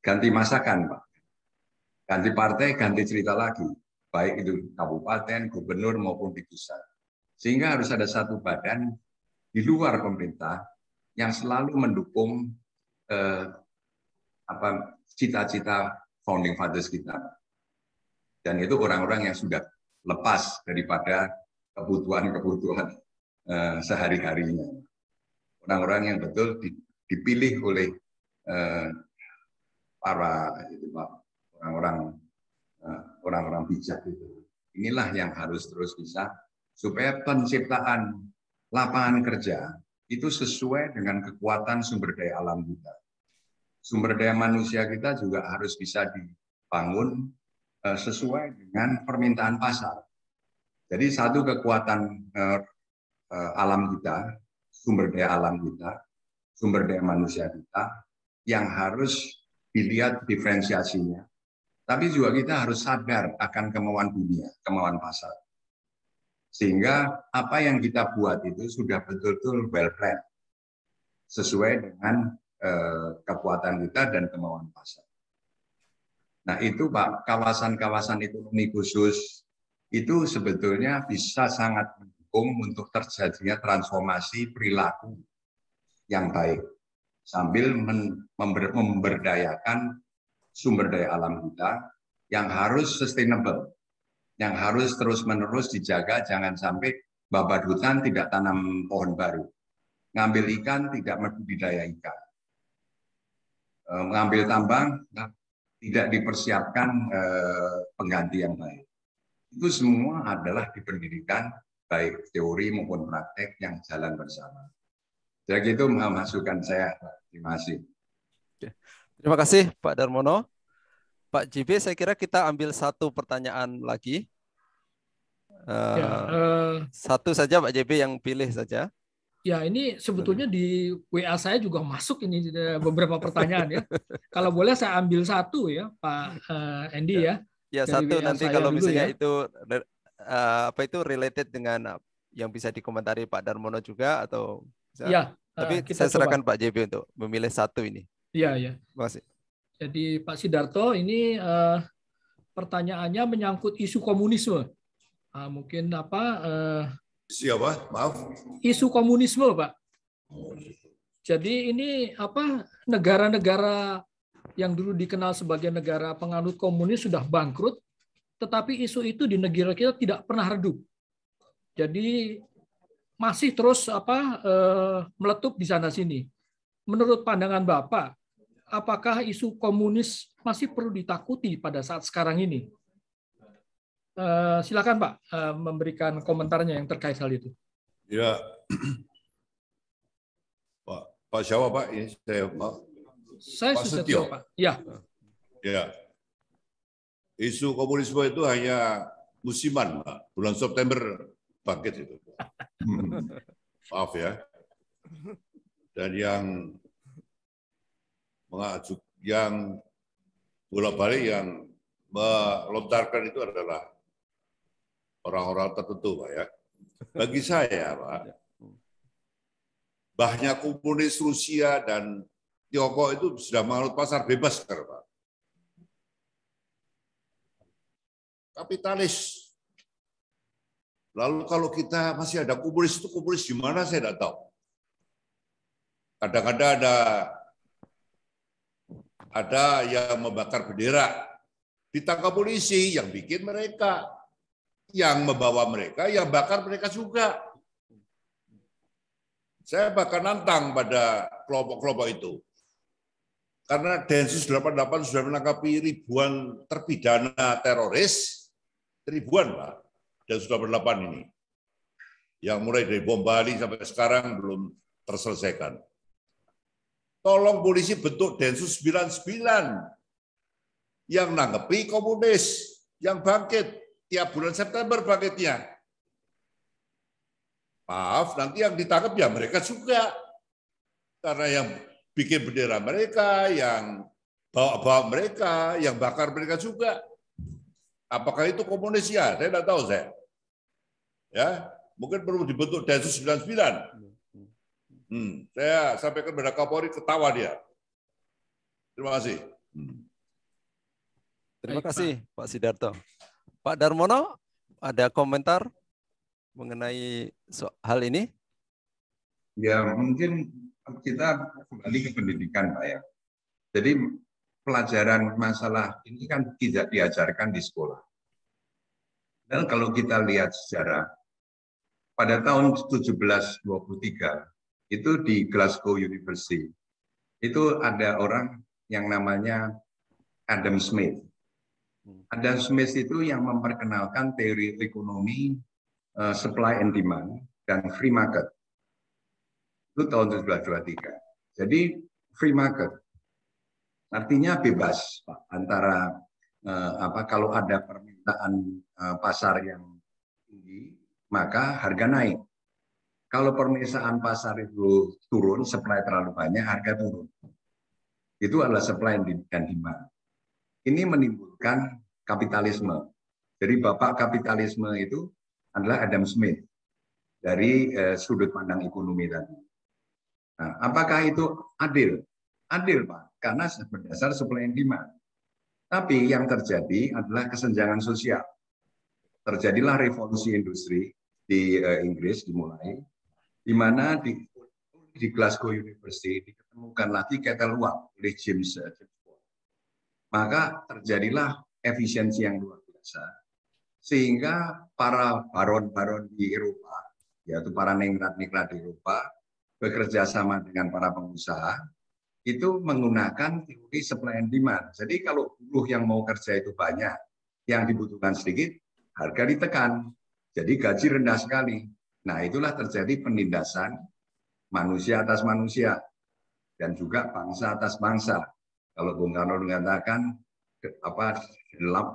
ganti masakan Pak. Ganti partai, ganti cerita lagi. Baik itu kabupaten, gubernur maupun di pusat. Sehingga harus ada satu badan di luar pemerintah yang selalu mendukung cita-cita founding fathers kita. Dan itu orang-orang yang sudah lepas daripada kebutuhan-kebutuhan sehari-harinya. Orang-orang yang betul dipilih oleh para orang-orang bijak itu. Inilah yang harus terus bisa supaya penciptaan lapangan kerja itu sesuai dengan kekuatan sumber daya alam kita. Sumber daya manusia kita juga harus bisa dibangun sesuai dengan permintaan pasar. Jadi satu kekuatan alam kita, sumber daya alam kita, sumber daya manusia kita yang harus dilihat diferensiasinya. Tapi juga kita harus sadar akan kemauan dunia, kemauan pasar. Sehingga apa yang kita buat itu sudah betul-betul well planned, sesuai dengan kekuatan kita dan kemauan pasar. Nah itu Pak, kawasan-kawasan ekonomi khusus itu sebetulnya bisa sangat mendukung untuk terjadinya transformasi perilaku yang baik. sambil memberdayakan sumber daya alam kita yang harus sustainable, yang harus terus-menerus dijaga, jangan sampai babat hutan tidak tanam pohon baru, ngambil ikan tidak membudidaya ikan, mengambil tambang tidak dipersiapkan pengganti yang baik. Itu semua adalah di pendidikan, baik teori maupun praktek yang jalan bersama. Jadi itu masukan saya. Terima kasih. Terima kasih Pak Darmono. Pak JB, saya kira kita ambil satu pertanyaan lagi. Satu saja Pak JB yang pilih saja. Ya, ini sebetulnya di WA saya juga masuk ini beberapa pertanyaan ya. Kalau boleh saya ambil satu ya, Pak Andy ya. Ya, satu nanti kalau misalnya ya. Itu apa itu related dengan yang bisa dikomentari Pak Darmono juga atau ya, tapi saya serahkan Pak JB untuk memilih satu ini. Iya, ya. Terima kasih. Jadi Pak Sidarto ini pertanyaannya menyangkut isu komunisme. Mungkin apa? Siapa? Maaf. Isu komunisme, Pak. Jadi ini apa? Negara-negara yang dulu dikenal sebagai negara penganut komunis sudah bangkrut, tetapi isu itu di negara kita tidak pernah redup. Jadi masih terus apa? Meletup di sana sini. Menurut pandangan Bapak, apakah isu komunis masih perlu ditakuti pada saat sekarang ini? Silakan Pak memberikan komentarnya yang terkait hal itu. Ya, Pak siapa Pak? Ini saya Pak Setio Pak. Ya. Ya. Isu komunisme itu hanya musiman Pak. Bulan September bangkit itu. Maaf ya. Dan yang bolak-balik yang melontarkan itu adalah orang-orang tertentu, Pak ya. Bagi saya, Pak, bahnya komunis Rusia dan Tiongkok itu sudah menganut pasar bebas sekarang, Pak. Kapitalis. Lalu kalau kita masih ada komunis, itu komunis di mana saya tidak tahu. Kadang-kadang ada yang membakar bendera, ditangkap polisi, yang bikin mereka, yang membawa mereka, yang bakar mereka juga. Saya bahkan nantang pada kelompok-kelompok itu. Karena Densus 88 sudah menangkapi ribuan terpidana teroris, ribuan Pak, Densus 88 ini. Yang mulai dari bom Bali sampai sekarang belum terselesaikan. Tolong polisi bentuk Densus 99 yang nanggepi komunis, yang bangkit. Tiap bulan September bangkitnya. Maaf, nanti yang ditangkap ya mereka juga. Karena yang bikin bendera mereka, yang bawa-bawa mereka, yang bakar mereka juga. Apakah itu komunis ya? Saya tidak tahu saya. Ya, mungkin perlu dibentuk Densus 99. Saya sampaikan kepada Kapolri, ketawa dia. Terima kasih. Terima kasih Pak Sidarto. Pak Darmono, ada komentar mengenai hal ini? Ya, mungkin kita kembali ke pendidikan, Pak ya. Jadi pelajaran masalah ini kan tidak diajarkan di sekolah. Dan kalau kita lihat sejarah, pada tahun 1723 itu di Glasgow University itu ada orang yang namanya Adam Smith. Adam Smith itu yang memperkenalkan teori ekonomi supply and demand dan free market. Itu tahun 1723. Jadi free market artinya bebas Pak, antara kalau ada permintaan pasar yang tinggi, maka harga naik. Kalau permintaan pasar itu turun, supply terlalu banyak, harga turun. Itu adalah supply dan demand. Ini menimbulkan kapitalisme. Jadi bapak kapitalisme itu adalah Adam Smith dari sudut pandang ekonomi tadi. Nah, apakah itu adil? Adil, Pak, karena berdasar supply and demand. Tapi yang terjadi adalah kesenjangan sosial. Terjadilah revolusi industri di Inggris dimulai, di mana di Glasgow University ditemukan lagi kata uap oleh James Bond. Maka terjadilah efisiensi yang luar biasa, sehingga para baron-baron di Eropa, yaitu para ningrat-ningrat di Eropa, bekerja sama dengan para pengusaha, itu menggunakan teori supply and demand. Jadi kalau buruh yang mau kerja itu banyak, yang dibutuhkan sedikit, harga ditekan. Jadi gaji rendah sekali. Nah, itulah terjadi penindasan manusia atas manusia dan juga bangsa atas bangsa. Kalau Bung Karno mengatakan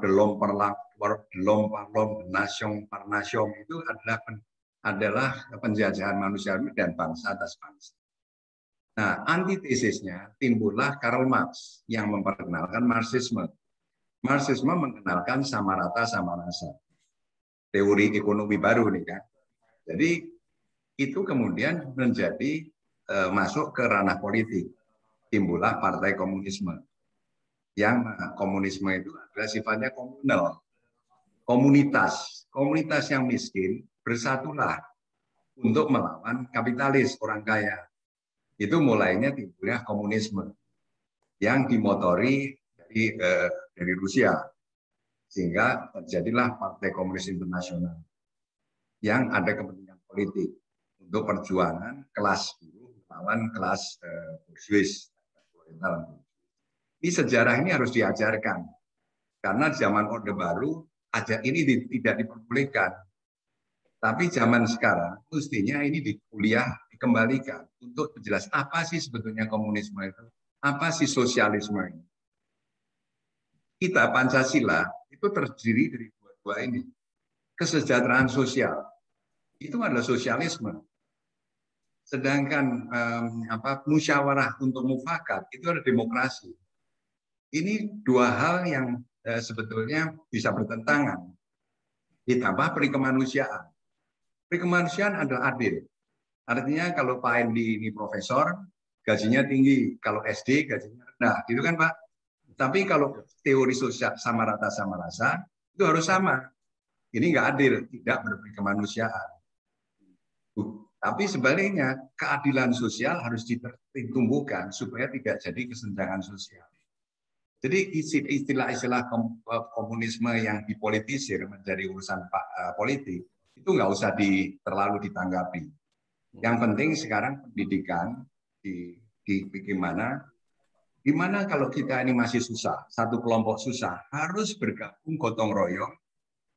delom nation per nation itu adalah penjajahan manusia dan bangsa atas bangsa. Nah, antitesisnya timbullah Karl Marx yang memperkenalkan Marxisme. Marxisme mengenalkan sama rata sama rasa. Teori ekonomi baru nih kan. Jadi itu kemudian menjadi masuk ke ranah politik. Timbullah Partai Komunisme. Yang komunisme itu adalah sifatnya komunal. Komunitas yang miskin bersatulah untuk melawan kapitalis orang kaya. Itu mulainya timbulnya komunisme yang dimotori dari Rusia, sehingga terjadilah Partai Komunis Internasional yang ada kepentingan politik untuk perjuangan kelas buruh melawan kelas burjuis. Ini sejarah ini harus diajarkan karena zaman Orde Baru ini tidak diperbolehkan. Tapi zaman sekarang mestinya ini di kuliah dikembalikan untuk menjelaskan apa sih sebetulnya komunisme itu, apa sih sosialisme ini. Kita Pancasila itu terdiri dari dua ini. Kesejahteraan sosial itu adalah sosialisme. Sedangkan musyawarah untuk mufakat itu adalah demokrasi. Ini dua hal yang sebetulnya bisa bertentangan. Ditambah perikemanusiaan. Perikemanusiaan adalah adil. Artinya kalau Pak Endi ini profesor, gajinya tinggi. Kalau SD, gajinya rendah. Gitu kan Pak? Tapi kalau teori sosial sama rata sama rasa, itu harus sama. Ini nggak adil, tidak berperikemanusiaan. Tapi sebaliknya, keadilan sosial harus ditumbuhkan supaya tidak jadi kesenjangan sosial. Jadi istilah-istilah komunisme yang dipolitisir menjadi urusan politik, itu nggak usah terlalu ditanggapi. Yang penting sekarang pendidikan gimana kalau kita ini masih susah, satu kelompok susah, harus bergabung gotong royong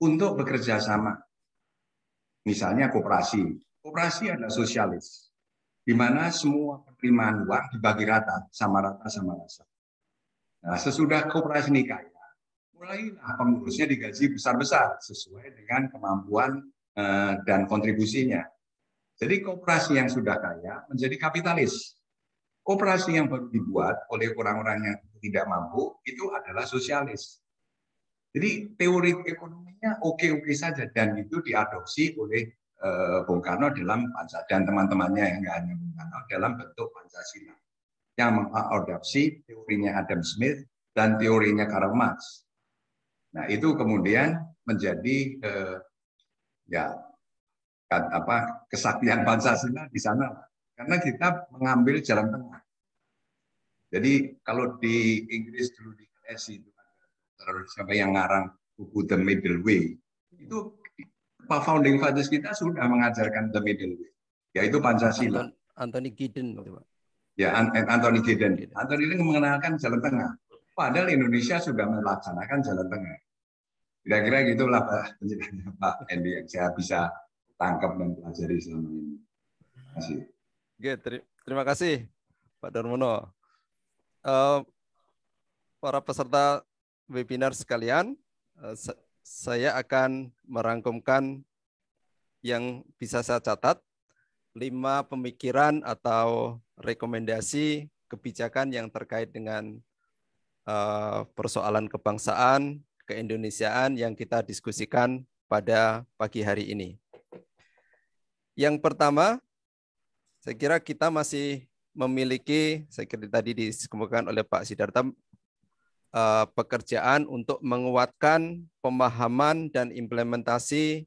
untuk bekerja sama. Misalnya koperasi. Koperasi adalah sosialis, di mana semua penerimaan uang dibagi rata sama rasa. Nah, sesudah koperasi ini kaya, mulailah pengurusnya digaji besar-besar sesuai dengan kemampuan dan kontribusinya. Jadi koperasi yang sudah kaya menjadi kapitalis. Koperasi yang baru dibuat oleh orang-orang yang tidak mampu itu adalah sosialis. Jadi teori ekonominya oke-oke saja dan itu diadopsi oleh Bung Karno dalam Pancasila dan teman-temannya yang nggak hanya Bung Karno dalam bentuk Pancasila yang mengadopsi teorinya Adam Smith dan teorinya Karl Marx. Nah itu kemudian menjadi kesaktian Pancasila di sana karena kita mengambil jalan tengah. Jadi kalau di Inggris dulu di LSI itu siapa yang ngarang buku The Middle Way itu founding fathers kita sudah mengajarkan the middle way, yaitu Pancasila. Anthony Giddens, Pak. Ya, Anthony Giddens. Anthony Giddens mengenalkan jalan tengah. Padahal Indonesia sudah melaksanakan jalan tengah. Kira-kira gitulah penjelasannya Pak Endi yang saya bisa tangkap dan pelajari selama ini. Terima kasih. Oke, terima kasih Pak Darmono. Para peserta webinar sekalian, saya akan merangkumkan yang bisa saya catat, 5 pemikiran atau rekomendasi kebijakan yang terkait dengan persoalan kebangsaan, keindonesiaan yang kita diskusikan pada pagi hari ini. Yang pertama, saya kira kita masih memiliki, saya kira tadi dikemukakan oleh Pak Sidarta, pekerjaan untuk menguatkan pemahaman dan implementasi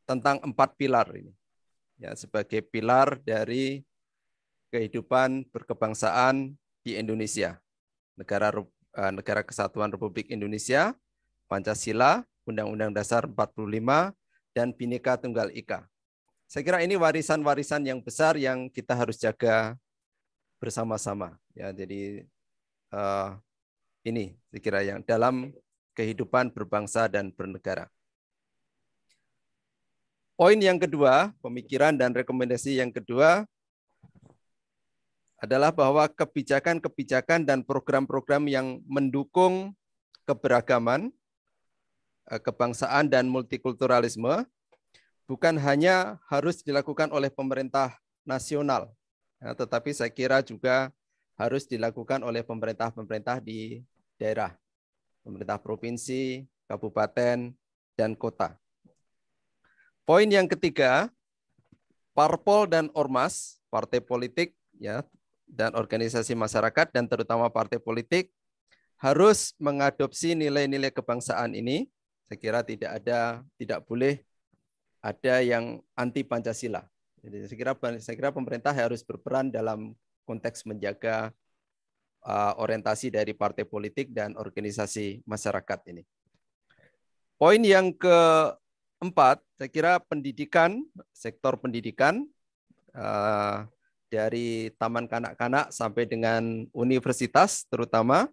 tentang 4 pilar ini. Ya, sebagai pilar dari kehidupan berkebangsaan di Indonesia. Negara Kesatuan Republik Indonesia, Pancasila, Undang-Undang Dasar 45, dan Bhinneka Tunggal Ika. Saya kira ini warisan-warisan yang besar yang kita harus jaga bersama-sama. Ya, jadi ini saya kira yang dalam kehidupan berbangsa dan bernegara. Poin yang kedua, pemikiran dan rekomendasi yang kedua adalah bahwa kebijakan-kebijakan dan program-program yang mendukung keberagaman, kebangsaan, dan multikulturalisme bukan hanya harus dilakukan oleh pemerintah nasional, ya, tetapi saya kira juga harus dilakukan oleh pemerintah-pemerintah di daerah, pemerintah provinsi, kabupaten, dan kota. Poin yang ketiga, parpol dan ormas, partai politik, ya, dan organisasi masyarakat, dan terutama partai politik, harus mengadopsi nilai-nilai kebangsaan ini. Saya kira tidak boleh ada yang anti Pancasila. Jadi saya kira pemerintah harus berperan dalam konteks menjaga orientasi dari partai politik dan organisasi masyarakat ini. Poin yang keempat, saya kira pendidikan, sektor pendidikan, dari taman kanak-kanak sampai dengan universitas terutama,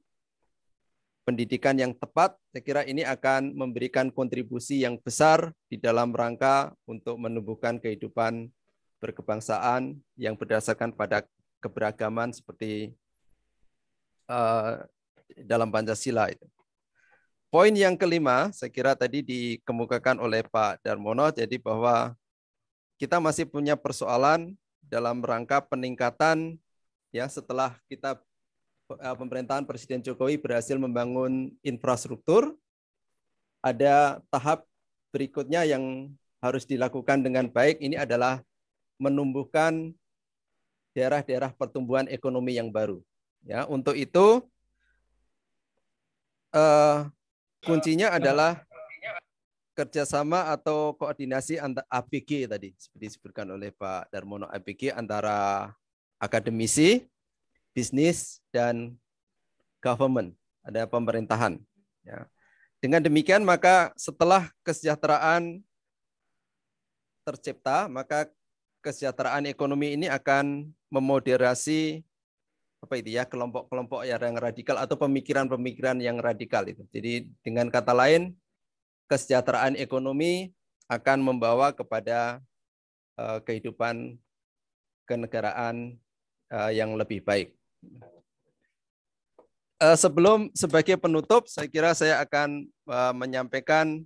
pendidikan yang tepat, saya kira ini akan memberikan kontribusi yang besar di dalam rangka untuk menumbuhkan kehidupan berkebangsaan yang berdasarkan pada keberagaman seperti dalam Pancasila itu. Poin yang kelima, saya kira tadi dikemukakan oleh Pak Darmono, jadi bahwa kita masih punya persoalan dalam rangka peningkatan, ya, setelah kita pemerintahan Presiden Jokowi berhasil membangun infrastruktur, ada tahap berikutnya yang harus dilakukan dengan baik, ini adalah menumbuhkan daerah-daerah pertumbuhan ekonomi yang baru. Ya, untuk itu kuncinya adalah kerjasama atau koordinasi antara ABG tadi, seperti disebutkan oleh Pak Darmono, ABG antara akademisi, bisnis, dan government, ada pemerintahan. Ya. Dengan demikian, maka setelah kesejahteraan tercipta, maka kesejahteraan ekonomi ini akan memoderasi kelompok-kelompok yang radikal atau pemikiran-pemikiran yang radikal itu. Jadi dengan kata lain, kesejahteraan ekonomi akan membawa kepada kehidupan kenegaraan yang lebih baik. Sebagai penutup, saya kira saya akan menyampaikan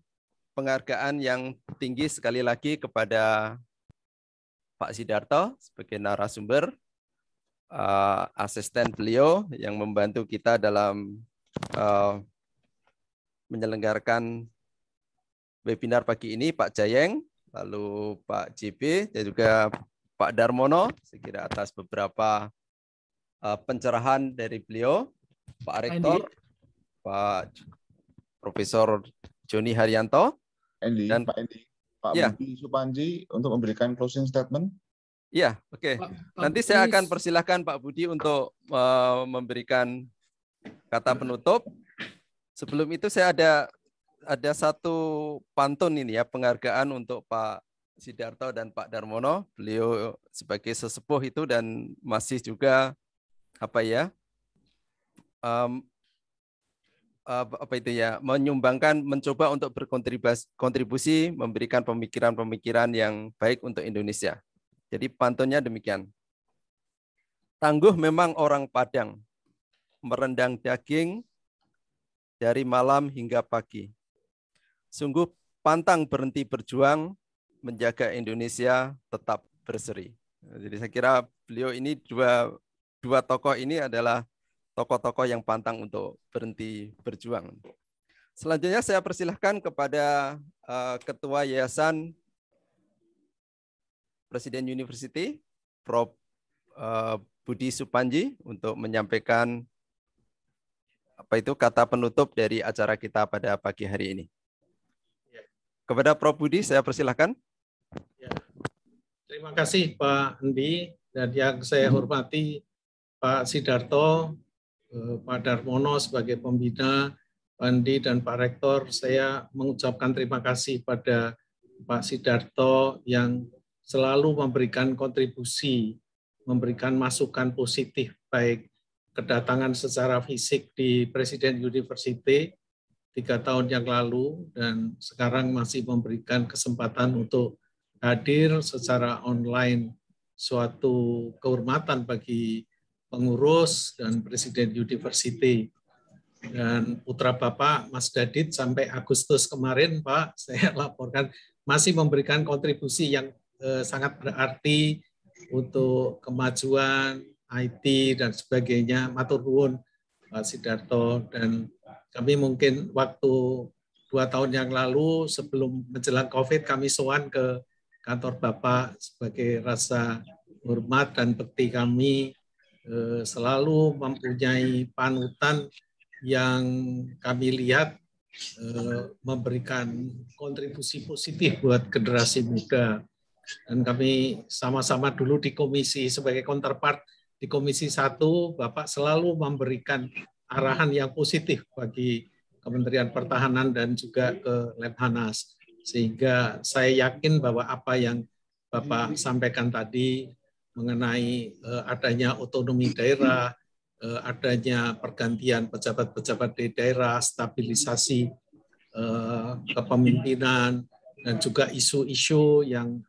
penghargaan yang tinggi sekali lagi kepada Pak Sidarto sebagai narasumber, asisten beliau yang membantu kita dalam menyelenggarakan webinar pagi ini, Pak Jayeng, lalu Pak JB, dan juga Pak Darmono, saya kira atas beberapa pencerahan dari beliau, Pak Rektor, Pak Profesor Joni Haryanto, dan Pak Endi, Pak ya. Budi Supanji untuk memberikan closing statement. Iya, oke. Nanti saya akan persilahkan Pak Budi untuk memberikan kata penutup. Sebelum itu saya ada satu pantun ini ya, penghargaan untuk Pak Sidarto dan Pak Darmono. Beliau sebagai sesepuh itu dan masih juga menyumbangkan, mencoba untuk berkontribusi, memberikan pemikiran-pemikiran yang baik untuk Indonesia. Jadi pantunnya demikian. Tangguh memang orang Padang, merendang daging dari malam hingga pagi. Sungguh pantang berhenti berjuang, menjaga Indonesia tetap berseri. Jadi saya kira beliau ini dua tokoh ini adalah tokoh-tokoh yang pantang untuk berhenti berjuang. Selanjutnya saya persilahkan kepada Ketua Yayasan Presiden University, Prof. Budi Supanji, untuk menyampaikan kata penutup dari acara kita pada pagi hari ini. Kepada Prof. Budi, saya persilahkan. Ya. Terima kasih Pak Endi Dan yang saya hormati Pak Sidarto, Pak Darmono sebagai pembina, Pak Andi dan Pak Rektor, saya mengucapkan terima kasih pada Pak Sidarto yang selalu memberikan kontribusi, memberikan masukan positif, baik kedatangan secara fisik di Presiden University 3 tahun yang lalu, dan sekarang masih memberikan kesempatan untuk hadir secara online, suatu kehormatan bagi pengurus dan Presiden University. Dan putra Bapak, Mas Dadit, sampai Agustus kemarin, Pak, saya laporkan masih memberikan kontribusi yang sangat berarti untuk kemajuan IT dan sebagainya. Matur nuwun Pak Sidarto. Dan kami mungkin waktu 2 tahun yang lalu sebelum menjelang COVID, kami sowan ke kantor Bapak sebagai rasa hormat dan bekti kami selalu mempunyai panutan yang kami lihat memberikan kontribusi positif buat generasi muda. Dan kami sama-sama dulu di komisi sebagai counterpart di Komisi 1, Bapak selalu memberikan arahan yang positif bagi Kementerian Pertahanan dan juga ke Lemhanas. Sehingga saya yakin bahwa apa yang Bapak sampaikan tadi mengenai adanya otonomi daerah, adanya pergantian pejabat-pejabat di daerah, stabilisasi kepemimpinan, dan juga isu-isu yang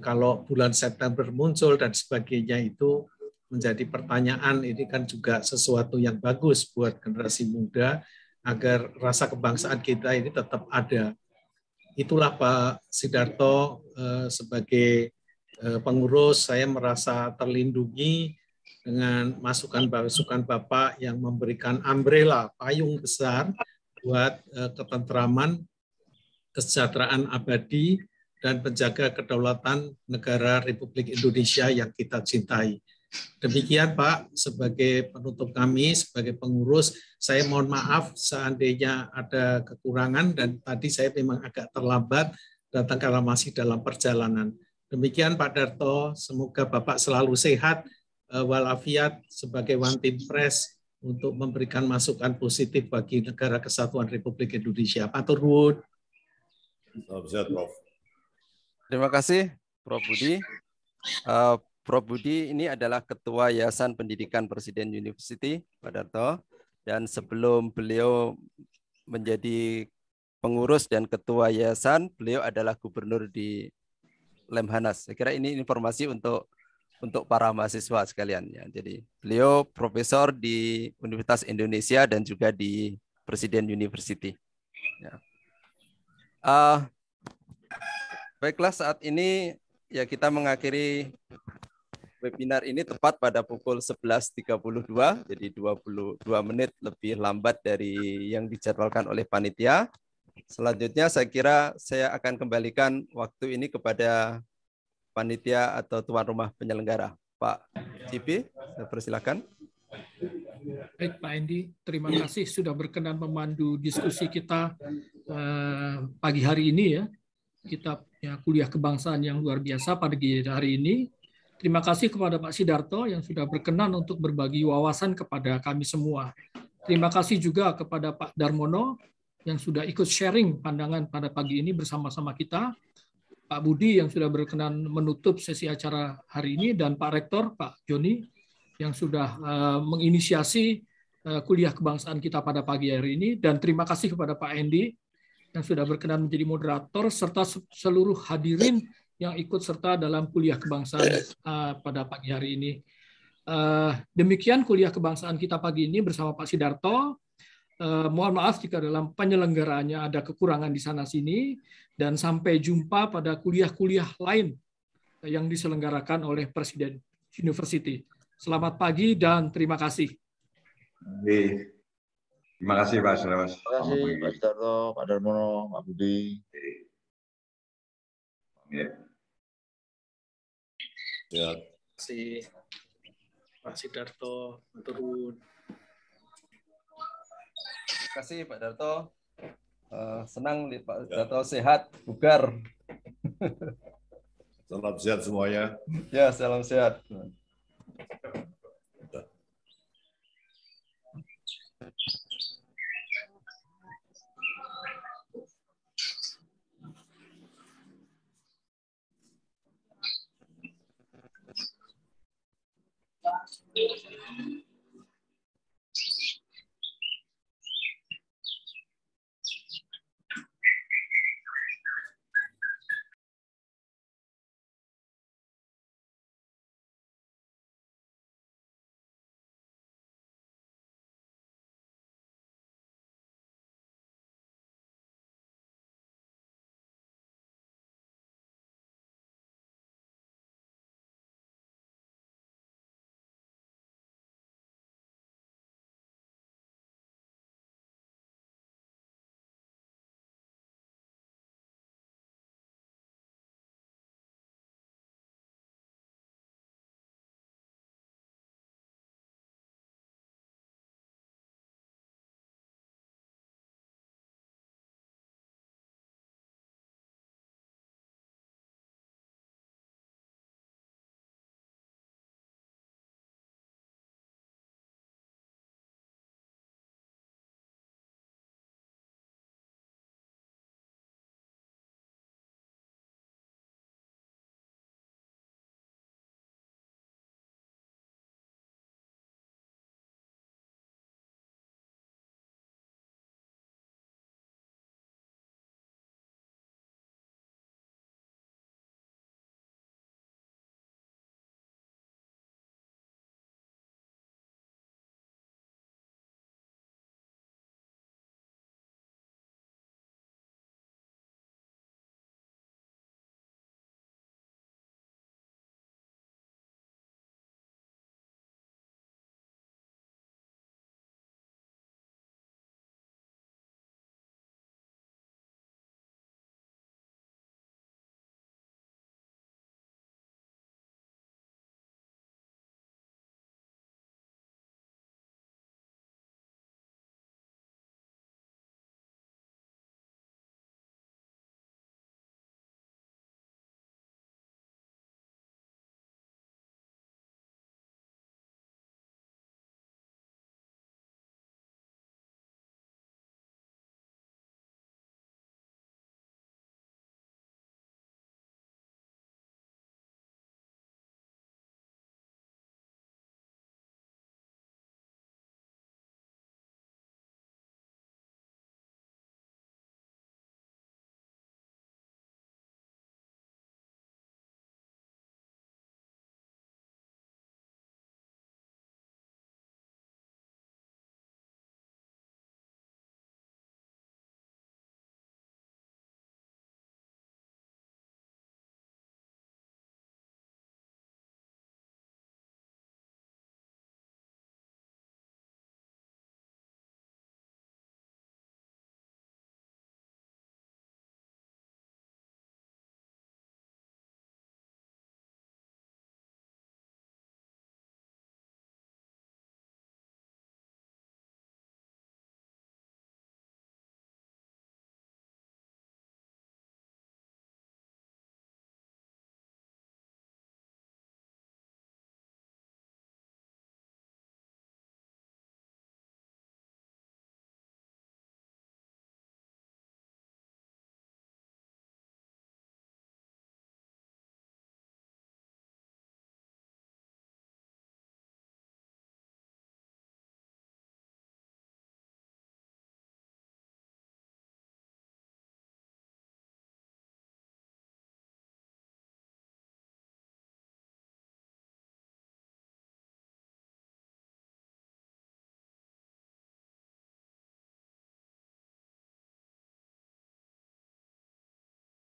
kalau bulan September muncul dan sebagainya itu menjadi pertanyaan. Ini kan juga sesuatu yang bagus buat generasi muda agar rasa kebangsaan kita ini tetap ada. Itulah Pak Sidarto, sebagai pengurus saya merasa terlindungi dengan masukan-masukan Bapak yang memberikan umbrella, payung besar buat ketentraman, kesejahteraan abadi, dan penjaga kedaulatan negara Republik Indonesia yang kita cintai. Demikian Pak, sebagai penutup kami, sebagai pengurus, saya mohon maaf seandainya ada kekurangan dan tadi saya memang agak terlambat datang karena masih dalam perjalanan. Demikian Pak Darto, semoga Bapak selalu sehat walafiat sebagai One Team Press untuk memberikan masukan positif bagi Negara Kesatuan Republik Indonesia. Matur nuwun. Terima kasih, Prof. Budi. Prof. Budi ini adalah Ketua Yayasan Pendidikan Presiden University, Pak Darto. Dan sebelum beliau menjadi pengurus dan Ketua Yayasan, beliau adalah Gubernur di Lemhanas. Saya kira ini informasi untuk para mahasiswa sekalian. Ya. Jadi beliau profesor di Universitas Indonesia dan juga di Presiden University. Ya. Baiklah, saat ini ya kita mengakhiri webinar ini tepat pada pukul 11.32, jadi 22 menit lebih lambat dari yang dijadwalkan oleh panitia. Selanjutnya saya kira saya akan kembalikan waktu ini kepada panitia atau tuan rumah penyelenggara. Pak Cipi, saya persilakan. Baik Pak Endi, terima kasih sudah berkenan memandu diskusi kita pagi hari ini ya. Kita punya kuliah kebangsaan yang luar biasa pagi hari ini. Terima kasih kepada Pak Sidarto yang sudah berkenan untuk berbagi wawasan kepada kami semua. Terima kasih juga kepada Pak Darmono yang sudah ikut sharing pandangan pada pagi ini bersama-sama kita. Pak Budi yang sudah berkenan menutup sesi acara hari ini, dan Pak Rektor, Pak Joni, yang sudah menginisiasi kuliah kebangsaan kita pada pagi hari ini. Dan terima kasih kepada Pak Endi yang sudah berkenan menjadi moderator, serta seluruh hadirin yang ikut serta dalam kuliah kebangsaan pada pagi hari ini. Demikian kuliah kebangsaan kita pagi ini bersama Pak Sidarto. Mohon maaf jika dalam penyelenggaraannya ada kekurangan di sana-sini, dan sampai jumpa pada kuliah-kuliah lain yang diselenggarakan oleh Presiden University. Selamat pagi dan terima kasih. Terima kasih Pak Selawas. Terima kasih Pak Sidarto, Pak Darmono, Pak Budi. Ya. Terima kasih Pak Sidarto. Turun. Terima kasih Pak Darto. Senang lihat Pak Darto sehat, bugar. Salam sehat semuanya. Ya, salam sehat.